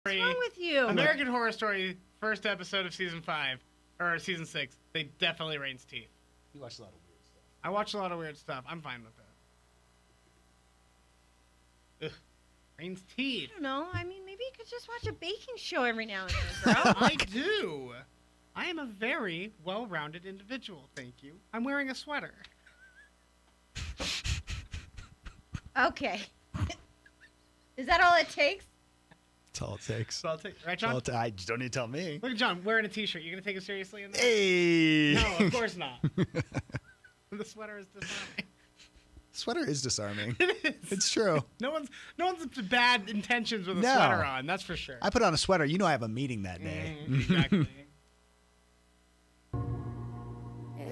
G: What's wrong with you?
E: American Horror Story, first episode of season 5 or season 6. They definitely rains teeth.
D: You watch a lot of weird stuff.
E: I watch a lot of weird stuff. I'm fine with that. Ugh. Rains teeth.
G: I don't know. I mean, maybe you could just watch a baking show every now and then, bro.
E: I do. I am a very well-rounded individual, thank you. I'm wearing a sweater.
G: Okay. Is that all it takes?
D: That's all it takes.
E: So I'll take. Right, John?
D: I just don't need to tell me.
E: Look at John wearing a T-shirt. You gonna take it seriously in there?
D: Hey.
E: No, of course not. The sweater is disarming.
D: Sweater is disarming.
E: It is.
D: It's true.
E: No one's bad intentions with a sweater on. That's for sure.
D: I put on a sweater. You know I have a meeting that day.
E: Exactly.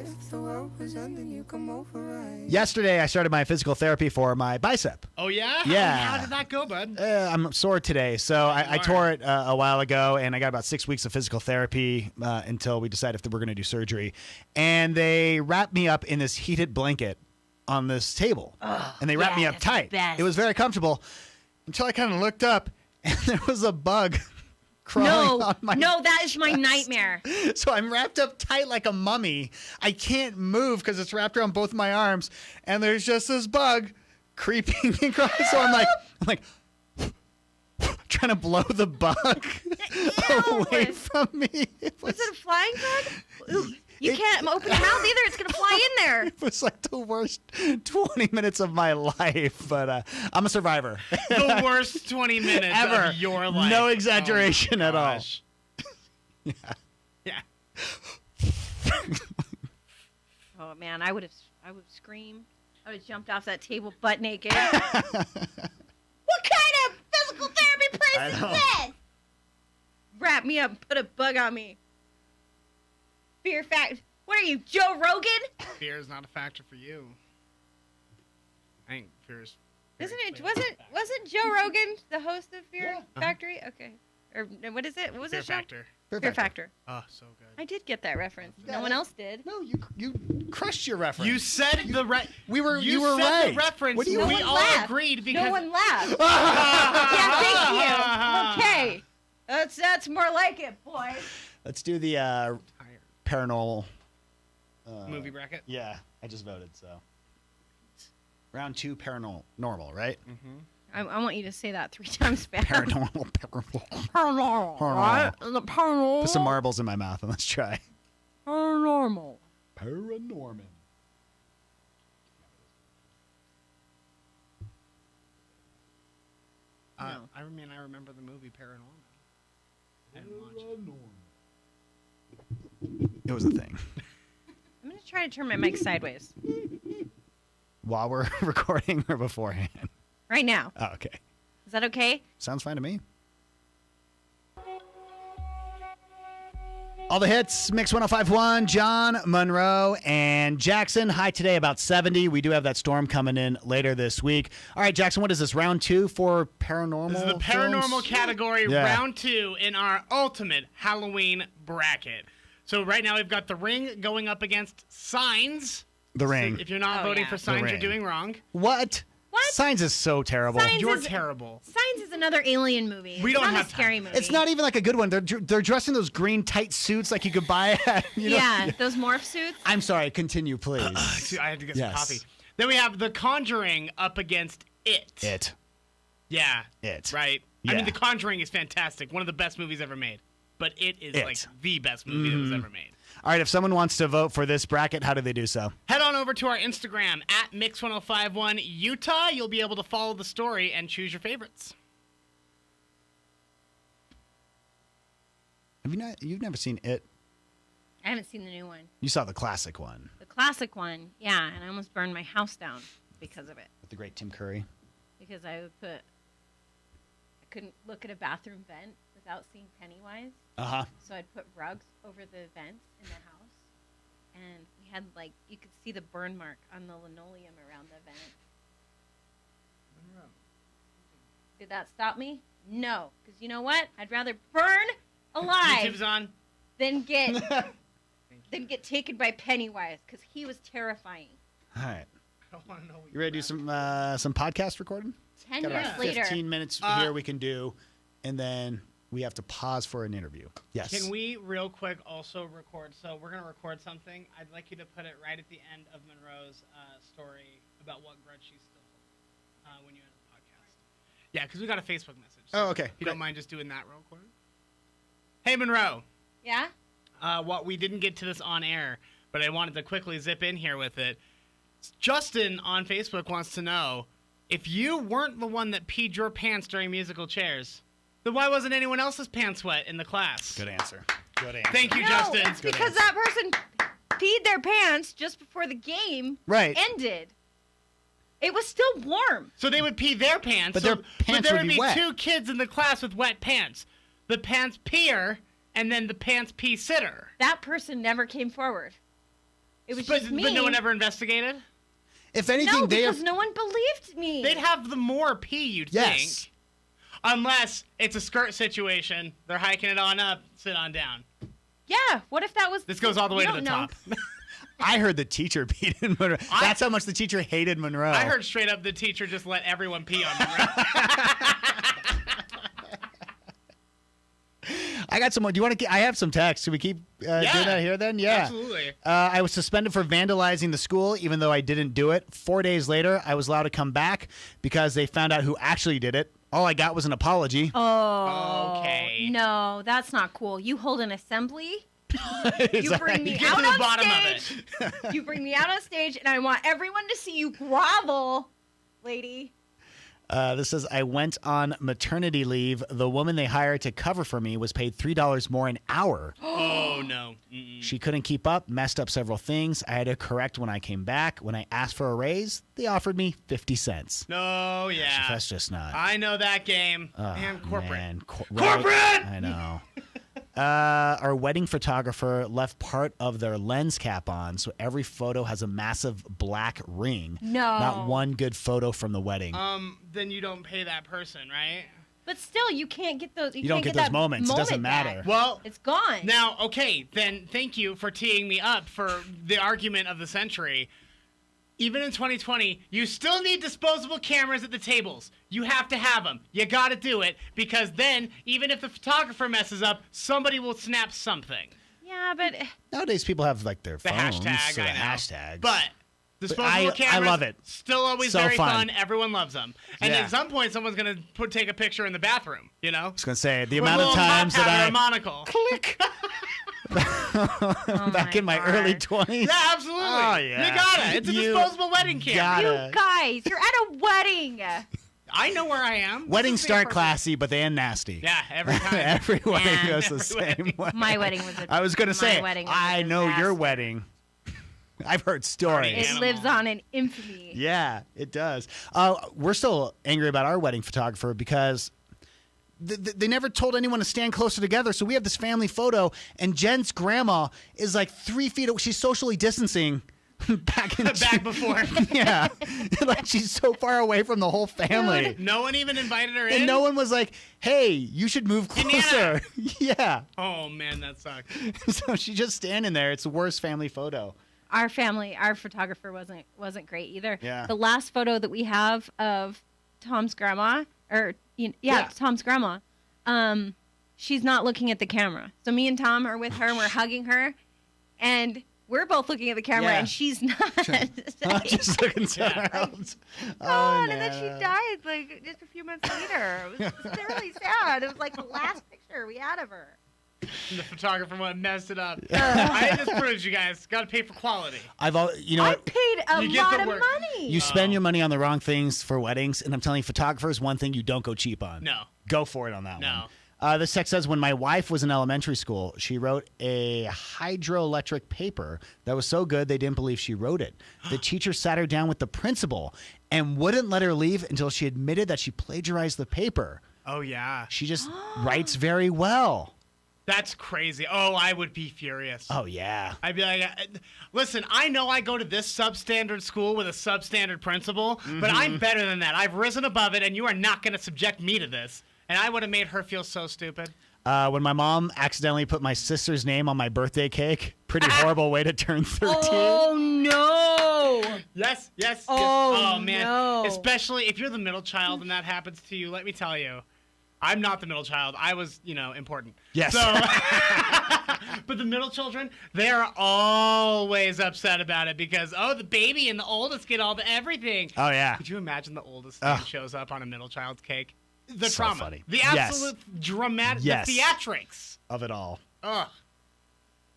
H: If the world was ending, you come over right.
D: Yesterday, I started my physical therapy for my bicep.
E: Oh, yeah?
D: Yeah.
E: How did that go, bud?
D: I'm sore today. So I tore it a while ago, and I got about 6 weeks of physical therapy until we decided if we're going to do surgery. And they wrapped me up in this heated blanket on this table. And they wrapped me up tight. It was very comfortable until I kind of looked up, and there was a bug crawling on my
G: that is my nightmare.
D: So I'm wrapped up tight like a mummy. I can't move because it's wrapped around both my arms, and there's just this bug creeping across. So I'm like trying to blow the bug away from me.
G: Was it a flying bug? Ooh, you can't open your mouth either. It's going to fly in there.
D: It was like the worst 20 minutes of my life, but I'm a survivor.
E: The worst 20 minutes
D: ever
E: of your life.
D: No exaggeration at all.
E: Yeah.
G: Oh man, I would scream. I would have jumped off that table butt naked. What kind of physical therapy place is this? Wrap me up and put a bug on me. Fear factor. What are you, Joe Rogan?
E: Fear is not a factor for you. I think fear is.
G: Wasn't Joe Rogan the host of Fear Factory? Okay. Or what is it? What was
E: Fear
G: it? Fear
E: Factor.
G: Fear Factor.
E: Oh, so good.
G: I did get that reference. No one else did.
D: No, you crushed your reference.
E: You said the right.
D: You were
E: said
D: right.
E: the reference.
D: What do you
E: we
D: mean?
E: all agreed because
G: No one laughed. Yeah, thank you. Okay. That's more like it, boy.
D: Let's do the paranormal
E: movie bracket.
D: Yeah, I just voted, so. Round 2 paranormal, right?
E: Mm-hmm.
G: I want you to say that 3 times fast.
D: Paranormal.
G: Right? The paranormal.
D: Put some marbles in my mouth and let's try.
G: Paranormal.
D: Paranorman.
E: I mean, I remember the movie Paranormal. I didn't watch it.
D: It was a thing.
G: I'm going to try to turn my mic sideways.
D: While we're recording or beforehand?
G: Right now.
D: Oh, okay.
G: Is that okay?
D: Sounds fine to me. All the hits, Mix 105.1, John, Monroe, and Jackson. High today, about 70. We do have that storm coming in later this week. All right, Jackson, what is this, round 2 for paranormal?
E: This is the paranormal
D: films?
E: category,
D: Yeah.
E: round 2 in our ultimate Halloween bracket. So right now we've got The Ring going up against Signs.
D: The Ring.
E: So if you're not voting for Signs, you're
D: Ring.
E: doing wrong.
D: What? Signs is so terrible.
E: You're terrible.
G: Signs is another alien movie.
E: We
G: It's
E: don't
G: not
E: have
G: a scary movie.
D: It's not even like a good one. They're dressed in those green tight suits like you could buy at.
G: Yeah, those morph suits.
D: I'm sorry. Continue, please.
E: I had to get
D: Yes.
E: some coffee. Then we have The Conjuring up against It.
D: It.
E: Yeah.
D: It.
E: Right?
D: Yeah.
E: I mean, The Conjuring is fantastic. One of the best movies ever made. But It is
D: It.
E: like the best movie that was ever made.
D: All right, if someone wants to vote for this bracket, how do they do so?
E: Head on over to our Instagram at Mix1051 Utah. You'll be able to follow the story and choose your favorites.
D: You've never seen It?
G: I haven't seen the new one.
D: You saw the classic one
G: The classic one, yeah, and I almost burned my house down because of it.
D: with the great Tim Curry.
G: Because I couldn't look at a bathroom vent without seeing Pennywise.
D: Uh-huh.
G: So I'd put rugs over the vents in the house, and we had you could see the burn mark on the linoleum around the vent. Did that stop me? No, because you know what? I'd rather burn alive
E: YouTube's on.
G: than get taken by Pennywise, because he was terrifying.
D: All right.
E: I don't want to know what
D: You ready to do some podcast recording?
G: 10
D: Got
G: years
D: about
G: later.
D: 15 minutes here we can do, and then we have to pause for an interview. Yes.
E: Can we real quick also record? So we're going to record something. I'd like you to put it right at the end of Monroe's story about what grudge she still holds when you end the podcast. Yeah, because we got a Facebook message. So
D: okay.
E: If you don't mind just doing that real quick. Hey, Monroe.
G: Yeah?
E: What we didn't get to this on air, but I wanted to quickly zip in here with it. Justin on Facebook wants to know, if you weren't the one that peed your pants during musical chairs, then why wasn't anyone else's pants wet in the class?
D: Good answer. Good answer.
E: Thank you,
G: No,
E: Justin.
G: it's because that person peed their pants just before the game ended. It was still warm.
E: So they would pee their pants.
D: But their pants
E: there
D: would
E: would
D: be
E: be
D: wet.
E: 2 kids in the class with wet pants. The pants peer and then the pants pee sitter.
G: That person never came forward. It was just me.
E: But no one ever investigated?
D: If anything,
G: no, because no one believed me.
E: They'd have the more pee, you'd think. Unless it's a skirt situation. They're hiking it on up, sit on down.
G: Yeah, what if that was...
E: This goes all the way to the
G: know.
E: top.
D: I heard the teacher peed in Monroe. That's how much the teacher hated Monroe.
E: I heard straight up the teacher just let everyone pee on Monroe.
D: I got some more. Do you want to? I have some text. Should we keep doing that here then? Yeah.
E: Absolutely.
D: I was suspended for vandalizing the school, even though I didn't do it. 4 days later, I was allowed to come back because they found out who actually did it. All I got was an apology.
G: Oh.
E: Okay.
G: No, that's not cool. You hold an assembly. You bring me
E: Get
G: out
E: to the
G: on
E: bottom
G: stage.
E: of it.
G: You bring me out on stage, and I want everyone to see you grovel, lady.
D: This says, I went on maternity leave. The woman they hired to cover for me was paid $3 more an hour.
E: Oh, no. Mm-mm.
D: She couldn't keep up, messed up several things. I had to correct when I came back. When I asked for a raise, they offered me 50 cents.
E: No, yeah.
D: That's just not.
E: I know that game.
D: Oh,
E: Man, corporate.
D: man.
E: Corporate!
D: I know. Our wedding photographer left part of their lens cap on, so every photo has a massive black ring.
G: No.
D: Not one good photo from the wedding.
E: Then you don't pay that person, right?
G: But still, you can't get those.
D: You don't
G: can't
D: get
G: that
D: those moments. It doesn't
G: moment
D: matter.
G: back.
E: Well,
G: it's gone.
E: Now, okay, then thank you for teeing me up for the argument of the century. Even in 2020, you still need disposable cameras at the tables. You have to have them. You got to do it because then, even if the photographer messes up, somebody will snap something.
G: Yeah, but
D: Nowadays, people have like their
E: The
D: phones.
E: hashtag,
D: so the
E: I know.
D: hashtags.
E: But disposable cameras,
D: I love it.
E: Still always
D: So
E: very
D: fun.
E: fun. Everyone loves them. And
D: Yeah.
E: at some point, someone's going to take a picture in the bathroom, you know?
D: I was going to say, the
E: With
D: amount
E: a
D: of
E: little
D: times
E: mop
D: that
E: powder, a monocle.
D: click. Back in my early 20s.
E: Yeah, absolutely.
D: Oh, yeah.
E: You got it. It's a
D: You
E: disposable wedding camera.
D: gotta-
G: you guys, you're at a wedding.
E: I know where I am.
D: Weddings
E: This is
D: start
E: perfect.
D: classy, but they end nasty.
E: Yeah, every time.
D: Every wedding
G: Yeah.
D: goes the
E: Every
D: same way.
G: My wedding was a
D: I was going to
G: my
D: say,
G: wedding was a
D: I know your
G: disaster.
D: wedding. I've heard stories.
G: It
E: Animal.
G: lives on in infamy.
D: Yeah, it does. We're still angry about our wedding photographer because they never told anyone to stand closer together. So we have this family photo, and Jen's grandma is like 3 feet away. She's socially distancing back
E: before.
D: Yeah. Like she's so far away from the whole family.
E: No one even invited her in?
D: And no one was like, hey, you should move closer. Yeah.
E: Oh, man, that sucks.
D: So she's just standing there. It's the worst family photo.
G: Our photographer wasn't great either.
D: Yeah.
G: The last photo that we have of Tom's grandma, Tom's grandma, she's not looking at the camera. So me and Tom are with her and we're hugging her, and we're both looking at the camera,
D: Yeah.
G: and she's not.
D: Just looking somewhere else.
G: Oh, and then she died like just a few months later. It was really sad. It was like the last picture we had of her.
E: And the photographer messed it up. I just proves you guys got to pay for quality.
D: You know what?
G: Paid a
E: You get
G: lot
E: the
G: of
E: work.
G: money.
D: You spend your money on the wrong things for weddings, and I'm telling you, photographers, one thing you don't go cheap on.
E: No.
D: Go for it on that
E: No.
D: one. This text says, when my wife was in elementary school, she wrote a hydroelectric paper that was so good they didn't believe she wrote it. The teacher sat her down with the principal and wouldn't let her leave until she admitted that she plagiarized the paper.
E: Oh, yeah.
D: She just writes very well.
E: That's crazy. Oh, I would be furious.
D: Oh, yeah.
E: I'd be like, listen, I know I go to this substandard school with a substandard principal, but I'm better than that. I've risen above it, and you are not going to subject me to this. And I would have made her feel so stupid.
D: When my mom accidentally put my sister's name on my birthday cake, pretty horrible way to turn 13.
G: Oh no!
E: Yes.
G: Oh,
E: man.
G: no.
E: Especially if you're the middle child and that happens to you, let me tell you. I'm not the middle child. I was, important.
D: Yes.
E: So, but the middle children, they're always upset about it because, the baby and the oldest get all the everything.
D: Oh, yeah.
E: Could you imagine the oldest thing shows up on a middle child's cake? The
D: So
E: trauma.
D: funny.
E: The absolute dramatic,
D: Yes.
E: the theatrics.
D: Of it all.
E: Ugh.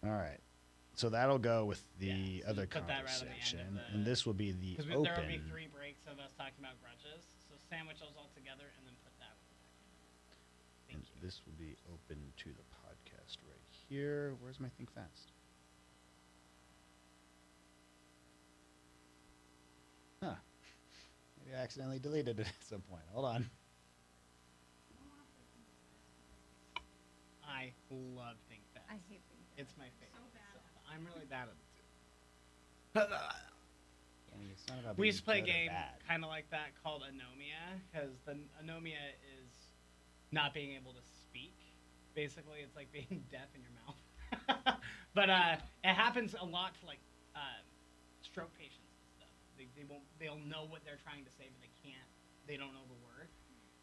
D: All right. So that'll go with the
E: so
D: other
E: put that right on the end
D: conversation.
E: of the-
D: And this will be the
E: Because
D: open.
E: there will be 3 breaks of us talking about grudges. So sandwich those all together and then put that one back in.
D: And this will be open to the podcast right here. Where's my Think Fast? Huh. Maybe I accidentally deleted it at some point. Hold on.
E: I love Think Fast.
G: I hate Think Fast.
E: It's my favorite. I'm really bad at it too.
D: I mean, it's not about
E: We
D: being
E: used to play a
D: good or
E: game
D: bad.
E: kind of like that called anomia, because the anomia is not being able to speak. Basically, it's like being deaf in your mouth. But it happens a lot to like stroke patients and stuff. They'll know what they're trying to say, but they don't know the word.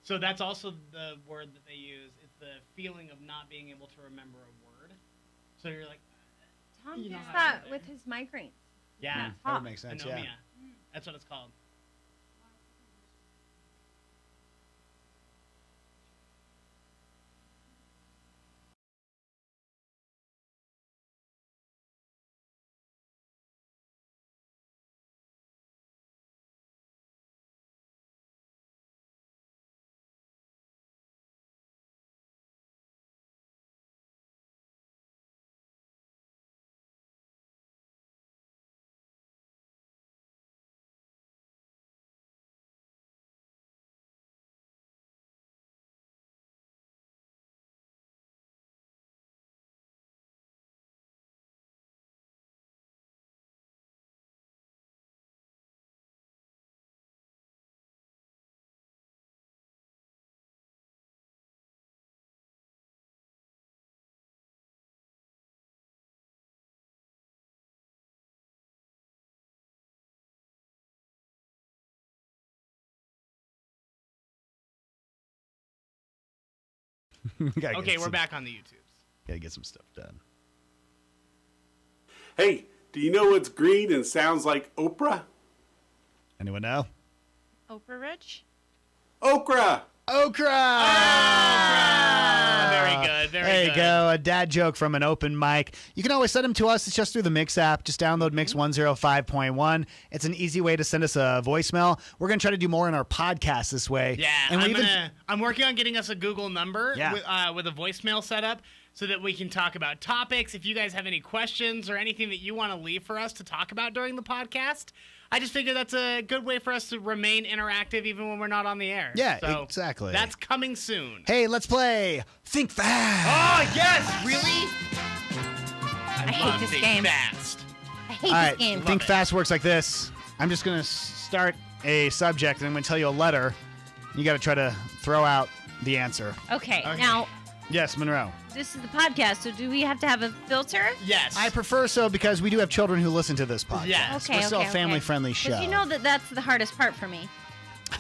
E: So that's also the word that they use. It's the feeling of not being able to remember a word. So you're like,
G: Tom
E: you know
G: does
E: how
G: that
E: to-
G: with his migraines.
E: yeah,
D: That would make sense,
E: anomia.
D: yeah.
E: That's what it's called. Okay, we're back on the YouTubes.
D: Gotta get some stuff done.
M: Hey, do you know what's green and sounds like Oprah?
D: Anyone know?
G: Oprah Rich?
M: Okra!
D: Okra!
E: Very good. Very
D: There you
E: good.
D: go. A dad joke from an open mic. You can always send them to us. It's just through the Mix app. Just download Mix 105.1. It's an easy way to send us a voicemail. We're going to try to do more in our podcast this way.
E: Yeah,
D: And
E: I'm working on getting us a Google number with a voicemail set up so that we can talk about topics. If you guys have any questions or anything that you want to leave for us to talk about during the podcast, I just figure that's a good way for us to remain interactive even when we're not on the air.
D: Yeah,
E: So
D: exactly.
E: That's coming soon.
D: Hey, let's play Think Fast.
E: Oh, yes, really?
G: I hate this game.
E: Fast.
G: I hate
D: All right,
G: this game.
D: Think Fast works like this. I'm just going to start a subject, and I'm going to tell you a letter. You got to try to throw out the answer.
G: Okay, now
D: Yes, Monroe.
G: this is the podcast, so do we have to have a filter?
E: Yes.
D: I prefer so because we do have children who listen to this podcast.
E: Yes.
G: Okay,
D: We're still
G: okay,
D: a family-friendly show.
G: Because you know that's the hardest part for me.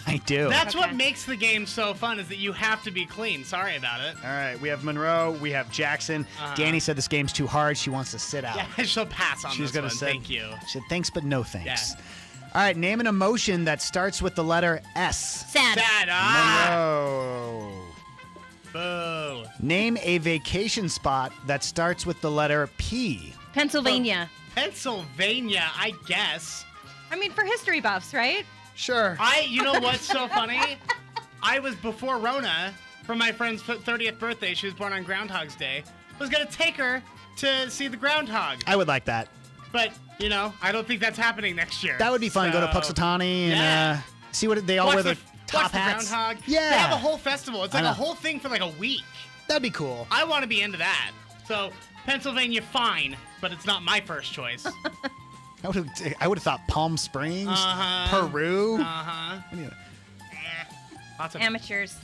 D: I do.
E: That's what makes the game so fun is that you have to be clean. Sorry about it.
D: All right, we have Monroe, we have Jackson. Danny said this game's too hard. She wants to sit out.
E: Yeah, she'll pass on
D: She's
E: this
D: gonna
E: one.
D: say,
E: Thank you.
D: She said thanks, but no thanks.
E: Yeah.
D: All right, name an emotion that starts with the letter S.
G: Sad.
E: Sad.
D: Monroe.
E: Boo.
D: Name a vacation spot that starts with the letter P.
G: Pennsylvania.
E: Pennsylvania, I guess.
G: I mean, for history buffs, right?
D: Sure.
E: You know what's so funny? I was before Rona for my friend's 30th birthday. She was born on Groundhog's Day. Was going to take her to see the groundhog.
D: I would like that.
E: But, I don't think that's happening next year.
D: That would be fun. Go to
E: So,
D: Puxatawny and
E: yeah.
D: see what they all wear their top
E: watch
D: hats.
E: The groundhog.
D: Yeah.
E: They have a whole festival. It's
D: I
E: like a
D: know.
E: whole thing for like a week.
D: That'd be cool.
E: I want to be into that. So, Pennsylvania, fine, but it's not my first choice.
D: I would have thought Palm Springs,
E: Uh-huh.
D: Peru.
E: Uh-huh. Lots of
G: Amateurs.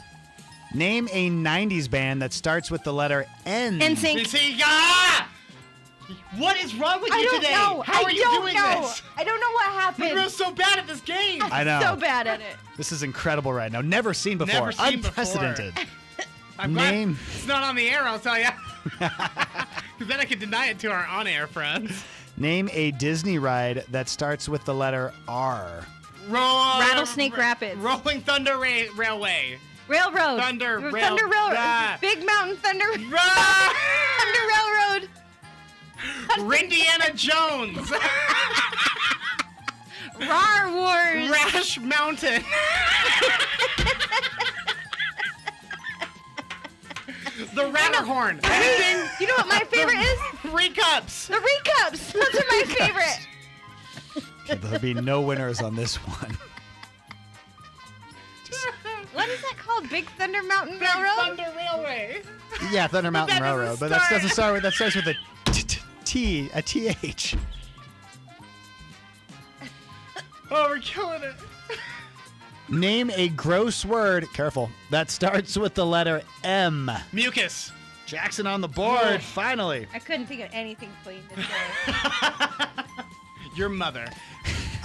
D: Name a 90s band that starts with the letter N.
G: NSYNC.
E: What is wrong with
G: I
E: you
G: don't
E: today?
G: know.
E: How are you doing this?
G: I don't know what happened.
E: Monroe's so bad at this game.
D: I know.
G: So bad at it.
D: This is incredible right now. Never seen before.
E: Never seen
D: Unprecedented.
E: I'm glad
D: Name.
E: it's not on the air, I'll tell you. Because then I could deny it to our on-air friends.
D: Name a Disney ride that starts with the letter R.
G: Rattlesnake Rapids.
E: Rolling Thunder Railway.
G: Railroad.
E: Thunder
G: Railroad.
E: Ah.
G: Big Mountain Thunder. Thunder Railroad.
E: Rindiana Jones.
G: Rar Wars.
E: Rash Mountain. The Ratterhorn.
G: You know what my favorite is?
E: 3 Cups.
G: The Recups. Those are my favorite.
D: There'll be no winners on this one.
G: What is that called? Big Thunder Mountain
E: Big
G: Railroad?
E: Thunder Railway.
D: Yeah, Thunder Mountain
E: that doesn't
D: Railroad, but that
E: start-
D: doesn't start with. That starts with a TH.
E: Oh, we're killing it.
D: Name a gross word. Careful. That starts with the letter M.
E: Mucus.
D: Jackson on the board.
E: Oh.
D: Finally.
G: I couldn't think of anything clean to say.
E: Your mother.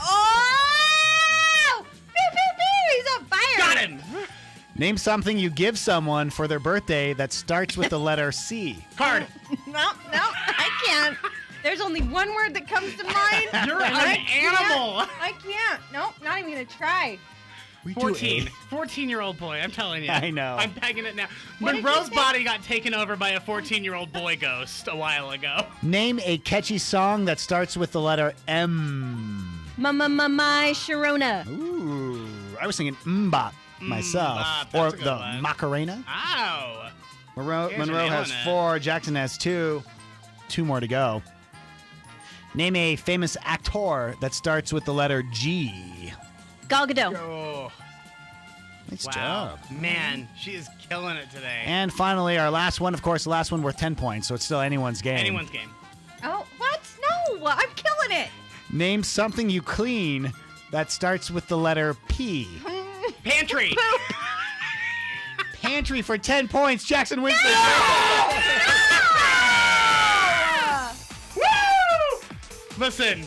G: Oh! Pew, pew, pew! He's on fire!
E: Got him.
D: Name something you give someone for their birthday that starts with the letter C.
E: Card.
G: No, I can't. There's only one word that comes to mind.
E: You're
G: and
E: an
G: I
E: animal.
G: I can't. Nope, not even gonna try.
D: We do
E: 14. 14-year-old boy, I'm telling you.
D: I know.
E: I'm pegging it now.
G: What did
E: Monroe's
G: you say?
E: body got taken over by a 14-year-old boy ghost a while ago.
D: Name a catchy song that starts with the letter M.
G: My Sharona.
D: Ooh, I was singing Mbop myself.
E: Mbop,
D: Or
E: that's a good
D: the
E: one.
D: Macarena.
E: Ow.
D: Monroe
E: Guys are
D: has
E: nailing it.
D: 4. Jackson has 2. 2 more to go. Name a famous actor that starts with the letter G.
G: Gal Gadot.
E: Oh,
D: Nice
E: wow.
D: job.
E: Man, she is killing it today.
D: And finally, our last one. Of course, the last one worth 10 points, so it's still anyone's game.
E: Anyone's game.
G: Oh, what? No, I'm killing it.
D: Name something you clean that starts with the letter P.
E: Pantry.
D: Pantry for 10 points. Jackson wins this.
E: Woo! Listen,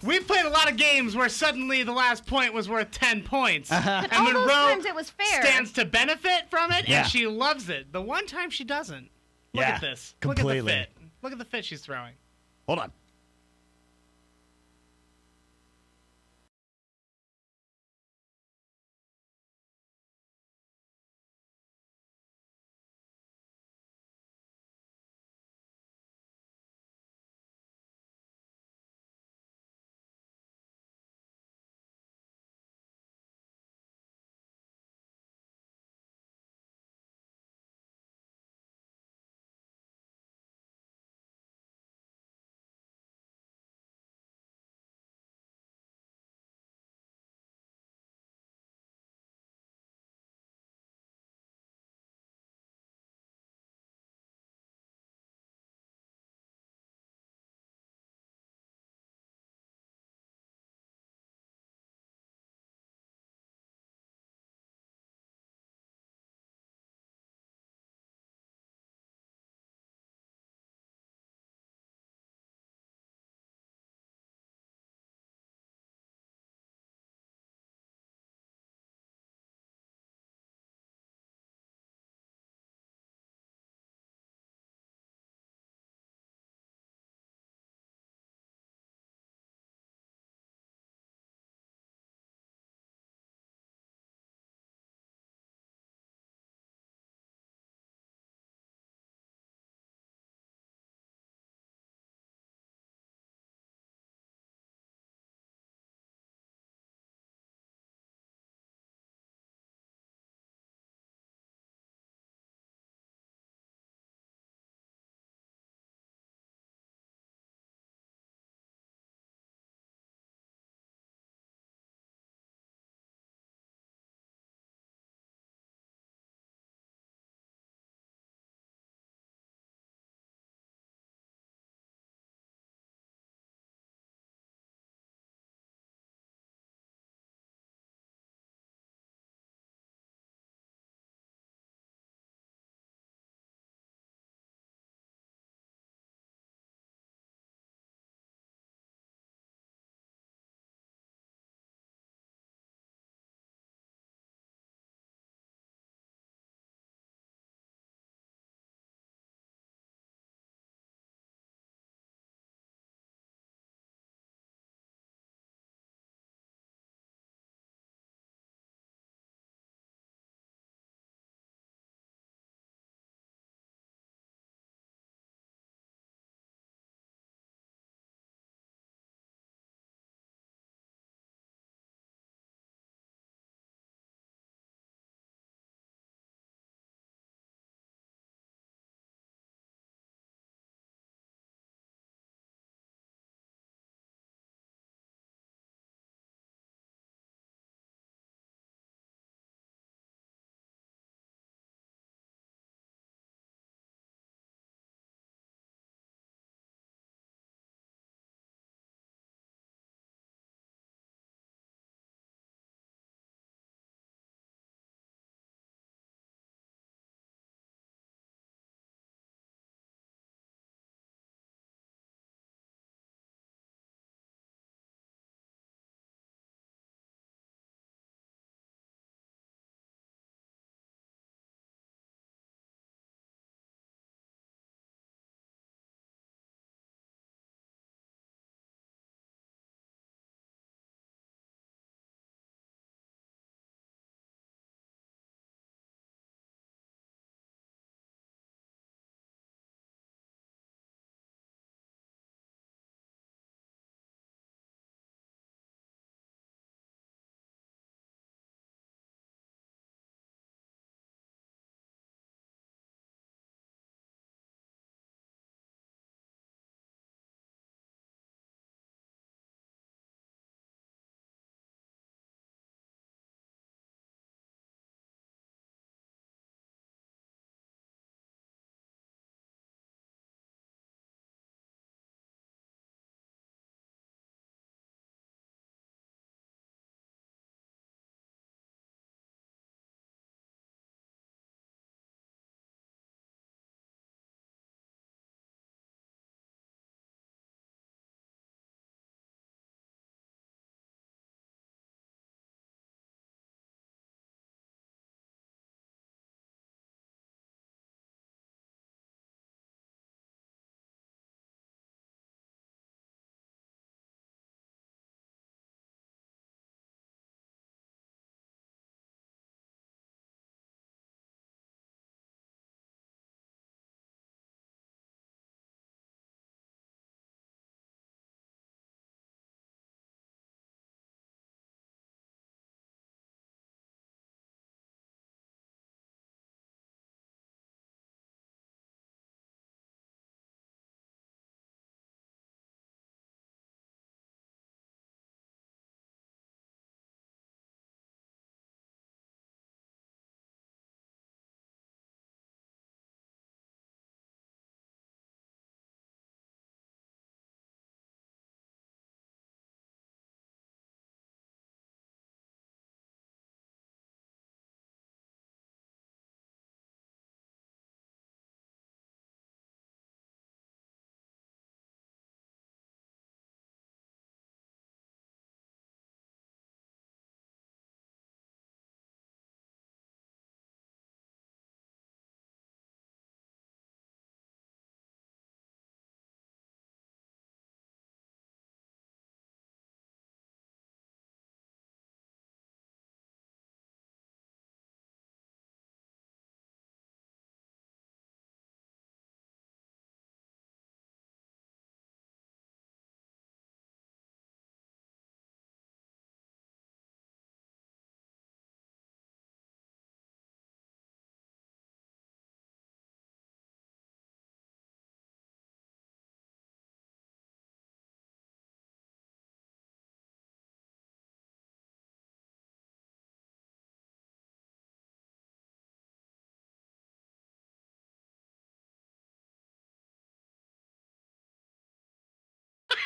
E: we've played a lot of games where suddenly the last point was worth 10 points.
G: But
E: And
G: all those
E: Monroe
G: times it was fair.
E: stands to benefit from it,
D: Yeah.
E: and she loves it. The one time she doesn't. Look
D: Yeah,
E: at this.
D: completely.
E: Look at the fit. Look at the fit she's throwing.
D: Hold on.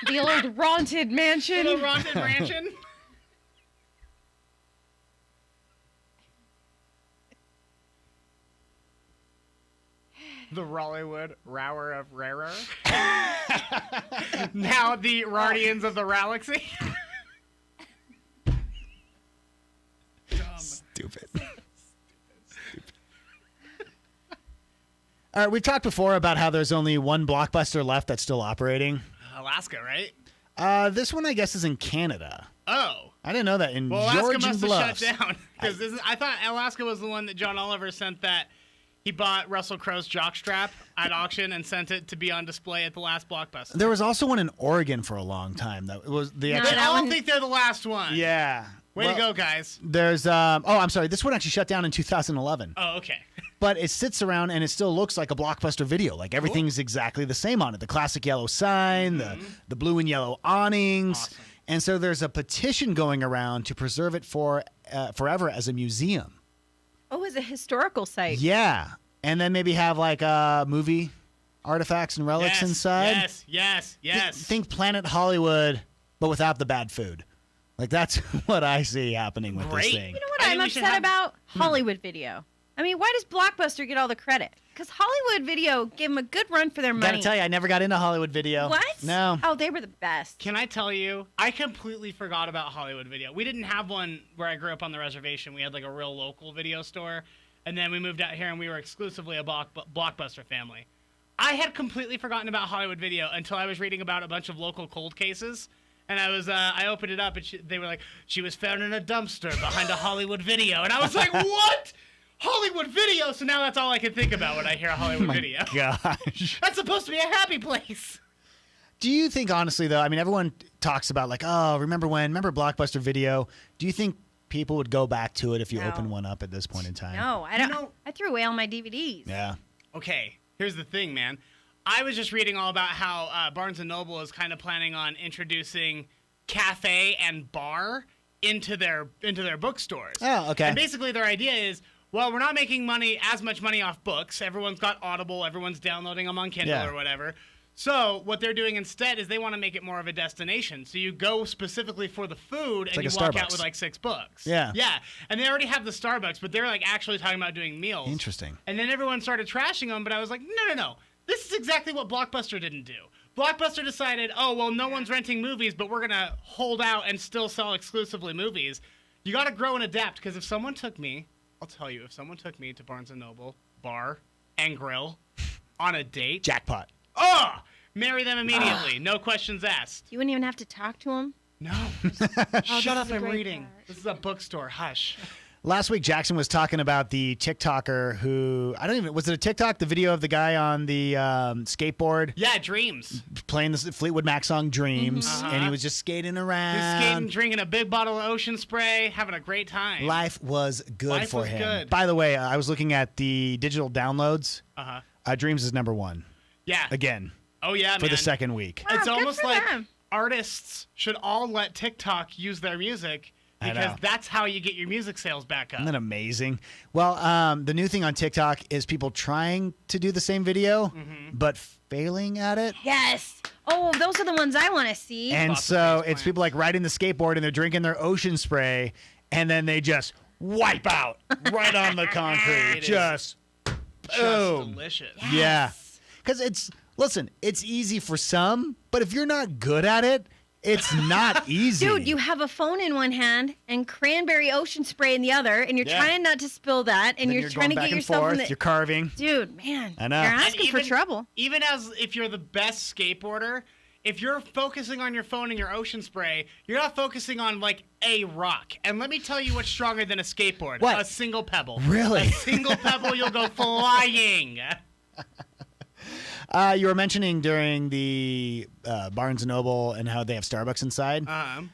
G: The old haunted mansion.
E: The haunted mansion. The Rollywood Rower of Rarer. Now the Guardians of the Galaxy.
D: Stupid. All right, we've talked before about how there's only one Blockbuster left that's still operating.
E: Alaska, right?
D: This one, I guess, is in Canada.
E: Oh.
D: I didn't know that. In
E: Alaska
D: Georgian
E: must
D: Bluffs.
E: have shut down. Because I thought Alaska was the one that John Oliver sent that he bought Russell Crowe's jockstrap at auction and sent it to be on display at the last Blockbuster.
D: There was also one in Oregon for a long time. That was the.
E: I don't think they're the last one.
D: Yeah.
E: Way to go, guys.
D: There's I'm sorry. This one actually shut down in 2011.
E: Oh, okay.
D: But it sits around and it still looks like a Blockbuster video. Like everything's exactly the same on it. The classic yellow sign, the blue and yellow awnings.
E: Awesome.
D: And so there's a petition going around to preserve it for forever as a museum.
G: Oh, as a historical site.
D: Yeah. And then maybe have like movie artifacts and relics inside.
E: Yes.
D: Think Planet Hollywood, but without the bad food. Like that's what I see happening with this thing.
G: You know what I'm upset about? Hollywood Video. I mean, why does Blockbuster get all the credit? Because Hollywood Video gave them a good run for their money.
D: Gotta tell you, I never got into Hollywood Video.
G: What?
D: No.
G: Oh, they were the best.
E: Can I tell you, I completely forgot about Hollywood Video. We didn't have one where I grew up on the reservation. We had like a real local video store. And then we moved out here and we were exclusively a Blockbuster family. I had completely forgotten about Hollywood Video until I was reading about a bunch of local cold cases. And I opened it up and they were like, she was found in a dumpster behind a Hollywood Video. And I was like, what? Hollywood Video? So now that's all I can think about when I hear a Hollywood Video.
D: Gosh.
E: That's supposed to be a happy place.
D: Do you think, honestly, though, I mean, everyone talks about like, oh, remember Blockbuster Video? Do you think people would go back to it if you open one up at this point in time?
G: No, I don't. I threw away all my DVDs.
D: Yeah.
E: Okay, here's the thing, man. I was just reading all about how Barnes & Noble is kind of planning on introducing cafe and bar into their bookstores.
D: Oh, okay.
E: And basically their idea is, well, we're not making as much money off books. Everyone's got Audible. Everyone's downloading them on Kindle or whatever. So what they're doing instead is they want to make it more of a destination. So you go specifically for the food and
D: like
E: you
D: a
E: walk
D: Starbucks.
E: out with like 6 books.
D: Yeah.
E: Yeah. And they already have the Starbucks, but they're like actually talking about doing meals.
D: Interesting.
E: And then everyone started trashing them, but I was like, no. This is exactly what Blockbuster didn't do. Blockbuster decided, oh, well, no one's renting movies, but we're going to hold out and still sell exclusively movies. You got to grow and adapt, because if someone took me, I'll tell you, if someone took me to Barnes & Noble, bar, and grill on a date.
D: Jackpot.
E: Oh! Marry them immediately. No questions asked.
G: You wouldn't even have to talk to them?
E: No.
G: Oh,
E: Shut up,
G: this is a
E: I'm
G: great
E: reading.
G: part.
E: This is a bookstore. Hush.
D: Last week, Jackson was talking about the TikToker who, was it a TikTok? The video of the guy on the skateboard?
E: Yeah, Dreams.
D: Playing the Fleetwood Mac song Dreams,
E: Mm-hmm.
D: and he was just skating around.
E: He's skating, drinking a big bottle of Ocean Spray, having a great time.
D: Life was good
E: Life
D: for
E: was
D: him.
E: good.
D: By the way, I was looking at the digital downloads. Dreams is number 1.
E: Yeah.
D: Again.
E: Oh, yeah,
D: For
E: man.
D: the second week.
G: Wow,
E: It's
G: good
E: almost
G: for
E: like
G: them.
E: artists should all let TikTok use their music
D: I
E: because
D: know.
E: that's how you get your music sales back up.
D: Isn't that amazing? Well, the new thing on TikTok is people trying to do the same video, but failing at it.
G: Yes. Oh, those are the ones I want to see.
D: And so it's people like riding the skateboard and they're drinking their Ocean Spray, and then they just wipe out right on the concrete.
E: It is
D: Just boom.
E: delicious.
D: Yeah. Because it's easy for some, but if you're not good at it, it's not easy.
G: Dude, you have a phone in one hand and cranberry Ocean Spray in the other, and you're
D: Yeah.
G: trying not to spill that, and
D: Then
G: you're trying
D: going
G: to
D: back
G: get
D: and
G: yourself
D: forth,
G: in the.
D: You're carving.
G: Dude, man,
D: I know.
G: you're
D: And
G: asking for trouble.
E: Even as if you're the best skateboarder, if you're focusing on your phone and your Ocean Spray, you're not focusing on like a rock. And let me tell you what's stronger than a skateboard.
D: What?
E: A single pebble.
D: Really?
E: A single pebble, you'll go flying.
D: You were mentioning during the Barnes & Noble and how they have Starbucks inside. I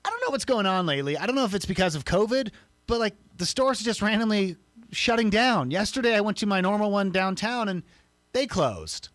D: don't know what's going on lately. I don't know if it's because of COVID, but like the stores are just randomly shutting down. Yesterday, I went to my normal one downtown and they closed.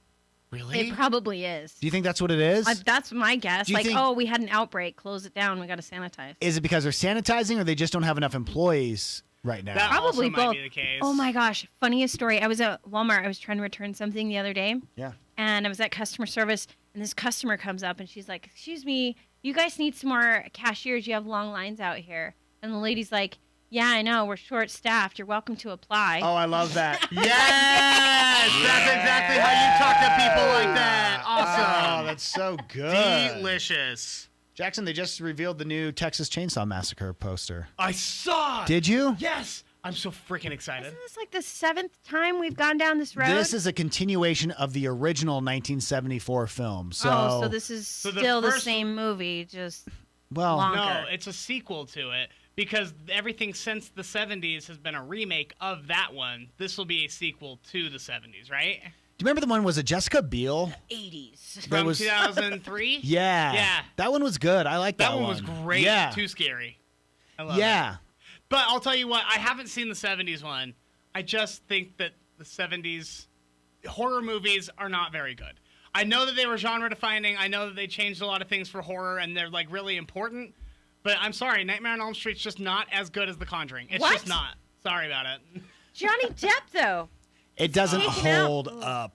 E: Really?
G: It probably is.
D: Do you think that's what it is?
G: That's my guess.
D: Do you
G: Like,
D: think-
G: oh, we had an outbreak. Close it down. We got to sanitize.
D: Is it because they're sanitizing or they just don't have enough employees right now?
E: That
G: Probably
E: also might
G: both.
E: be the case.
G: Oh my gosh, funniest story. I was at Walmart. I was trying to return something the other day.
D: Yeah.
G: And I was at customer service, And this customer comes up and she's like, "Excuse me, you guys need some more cashiers. You have long lines out here." And the lady's like, "Yeah, I know. We're short-staffed. You're welcome to apply."
D: Oh, I love that.
E: Yes! That's exactly how you talk to people like that. Awesome.
D: Oh, that's so good.
E: Delicious.
D: Jackson, they just revealed the new Texas Chainsaw Massacre poster.
E: I saw it.
D: Did you?
E: Yes. I'm so freaking excited.
G: Isn't this like the 7th time we've gone down this road?
D: This is a continuation of the original 1974 film. So,
G: so this is still the same movie, just longer.
E: No, it's a sequel to it because everything since the 70s has been a remake of that one. This will be a sequel to the 70s, right?
D: Do you remember the one, was it Jessica Biel?
G: 80s.
E: From 2003?
D: Yeah.
E: Yeah.
D: That one was good. I like that one.
E: That one was great.
D: Yeah.
E: Too scary. I love
D: it.
E: But I'll tell you what, I haven't seen the 70s one. I just think that the 70s horror movies are not very good. I know that they were genre defining. I know that they changed a lot of things for horror and they're like really important. But I'm sorry, Nightmare on Elm Street's just not as good as The Conjuring. It's just not. Sorry about it.
G: Johnny Depp, though.
D: It doesn't hold up.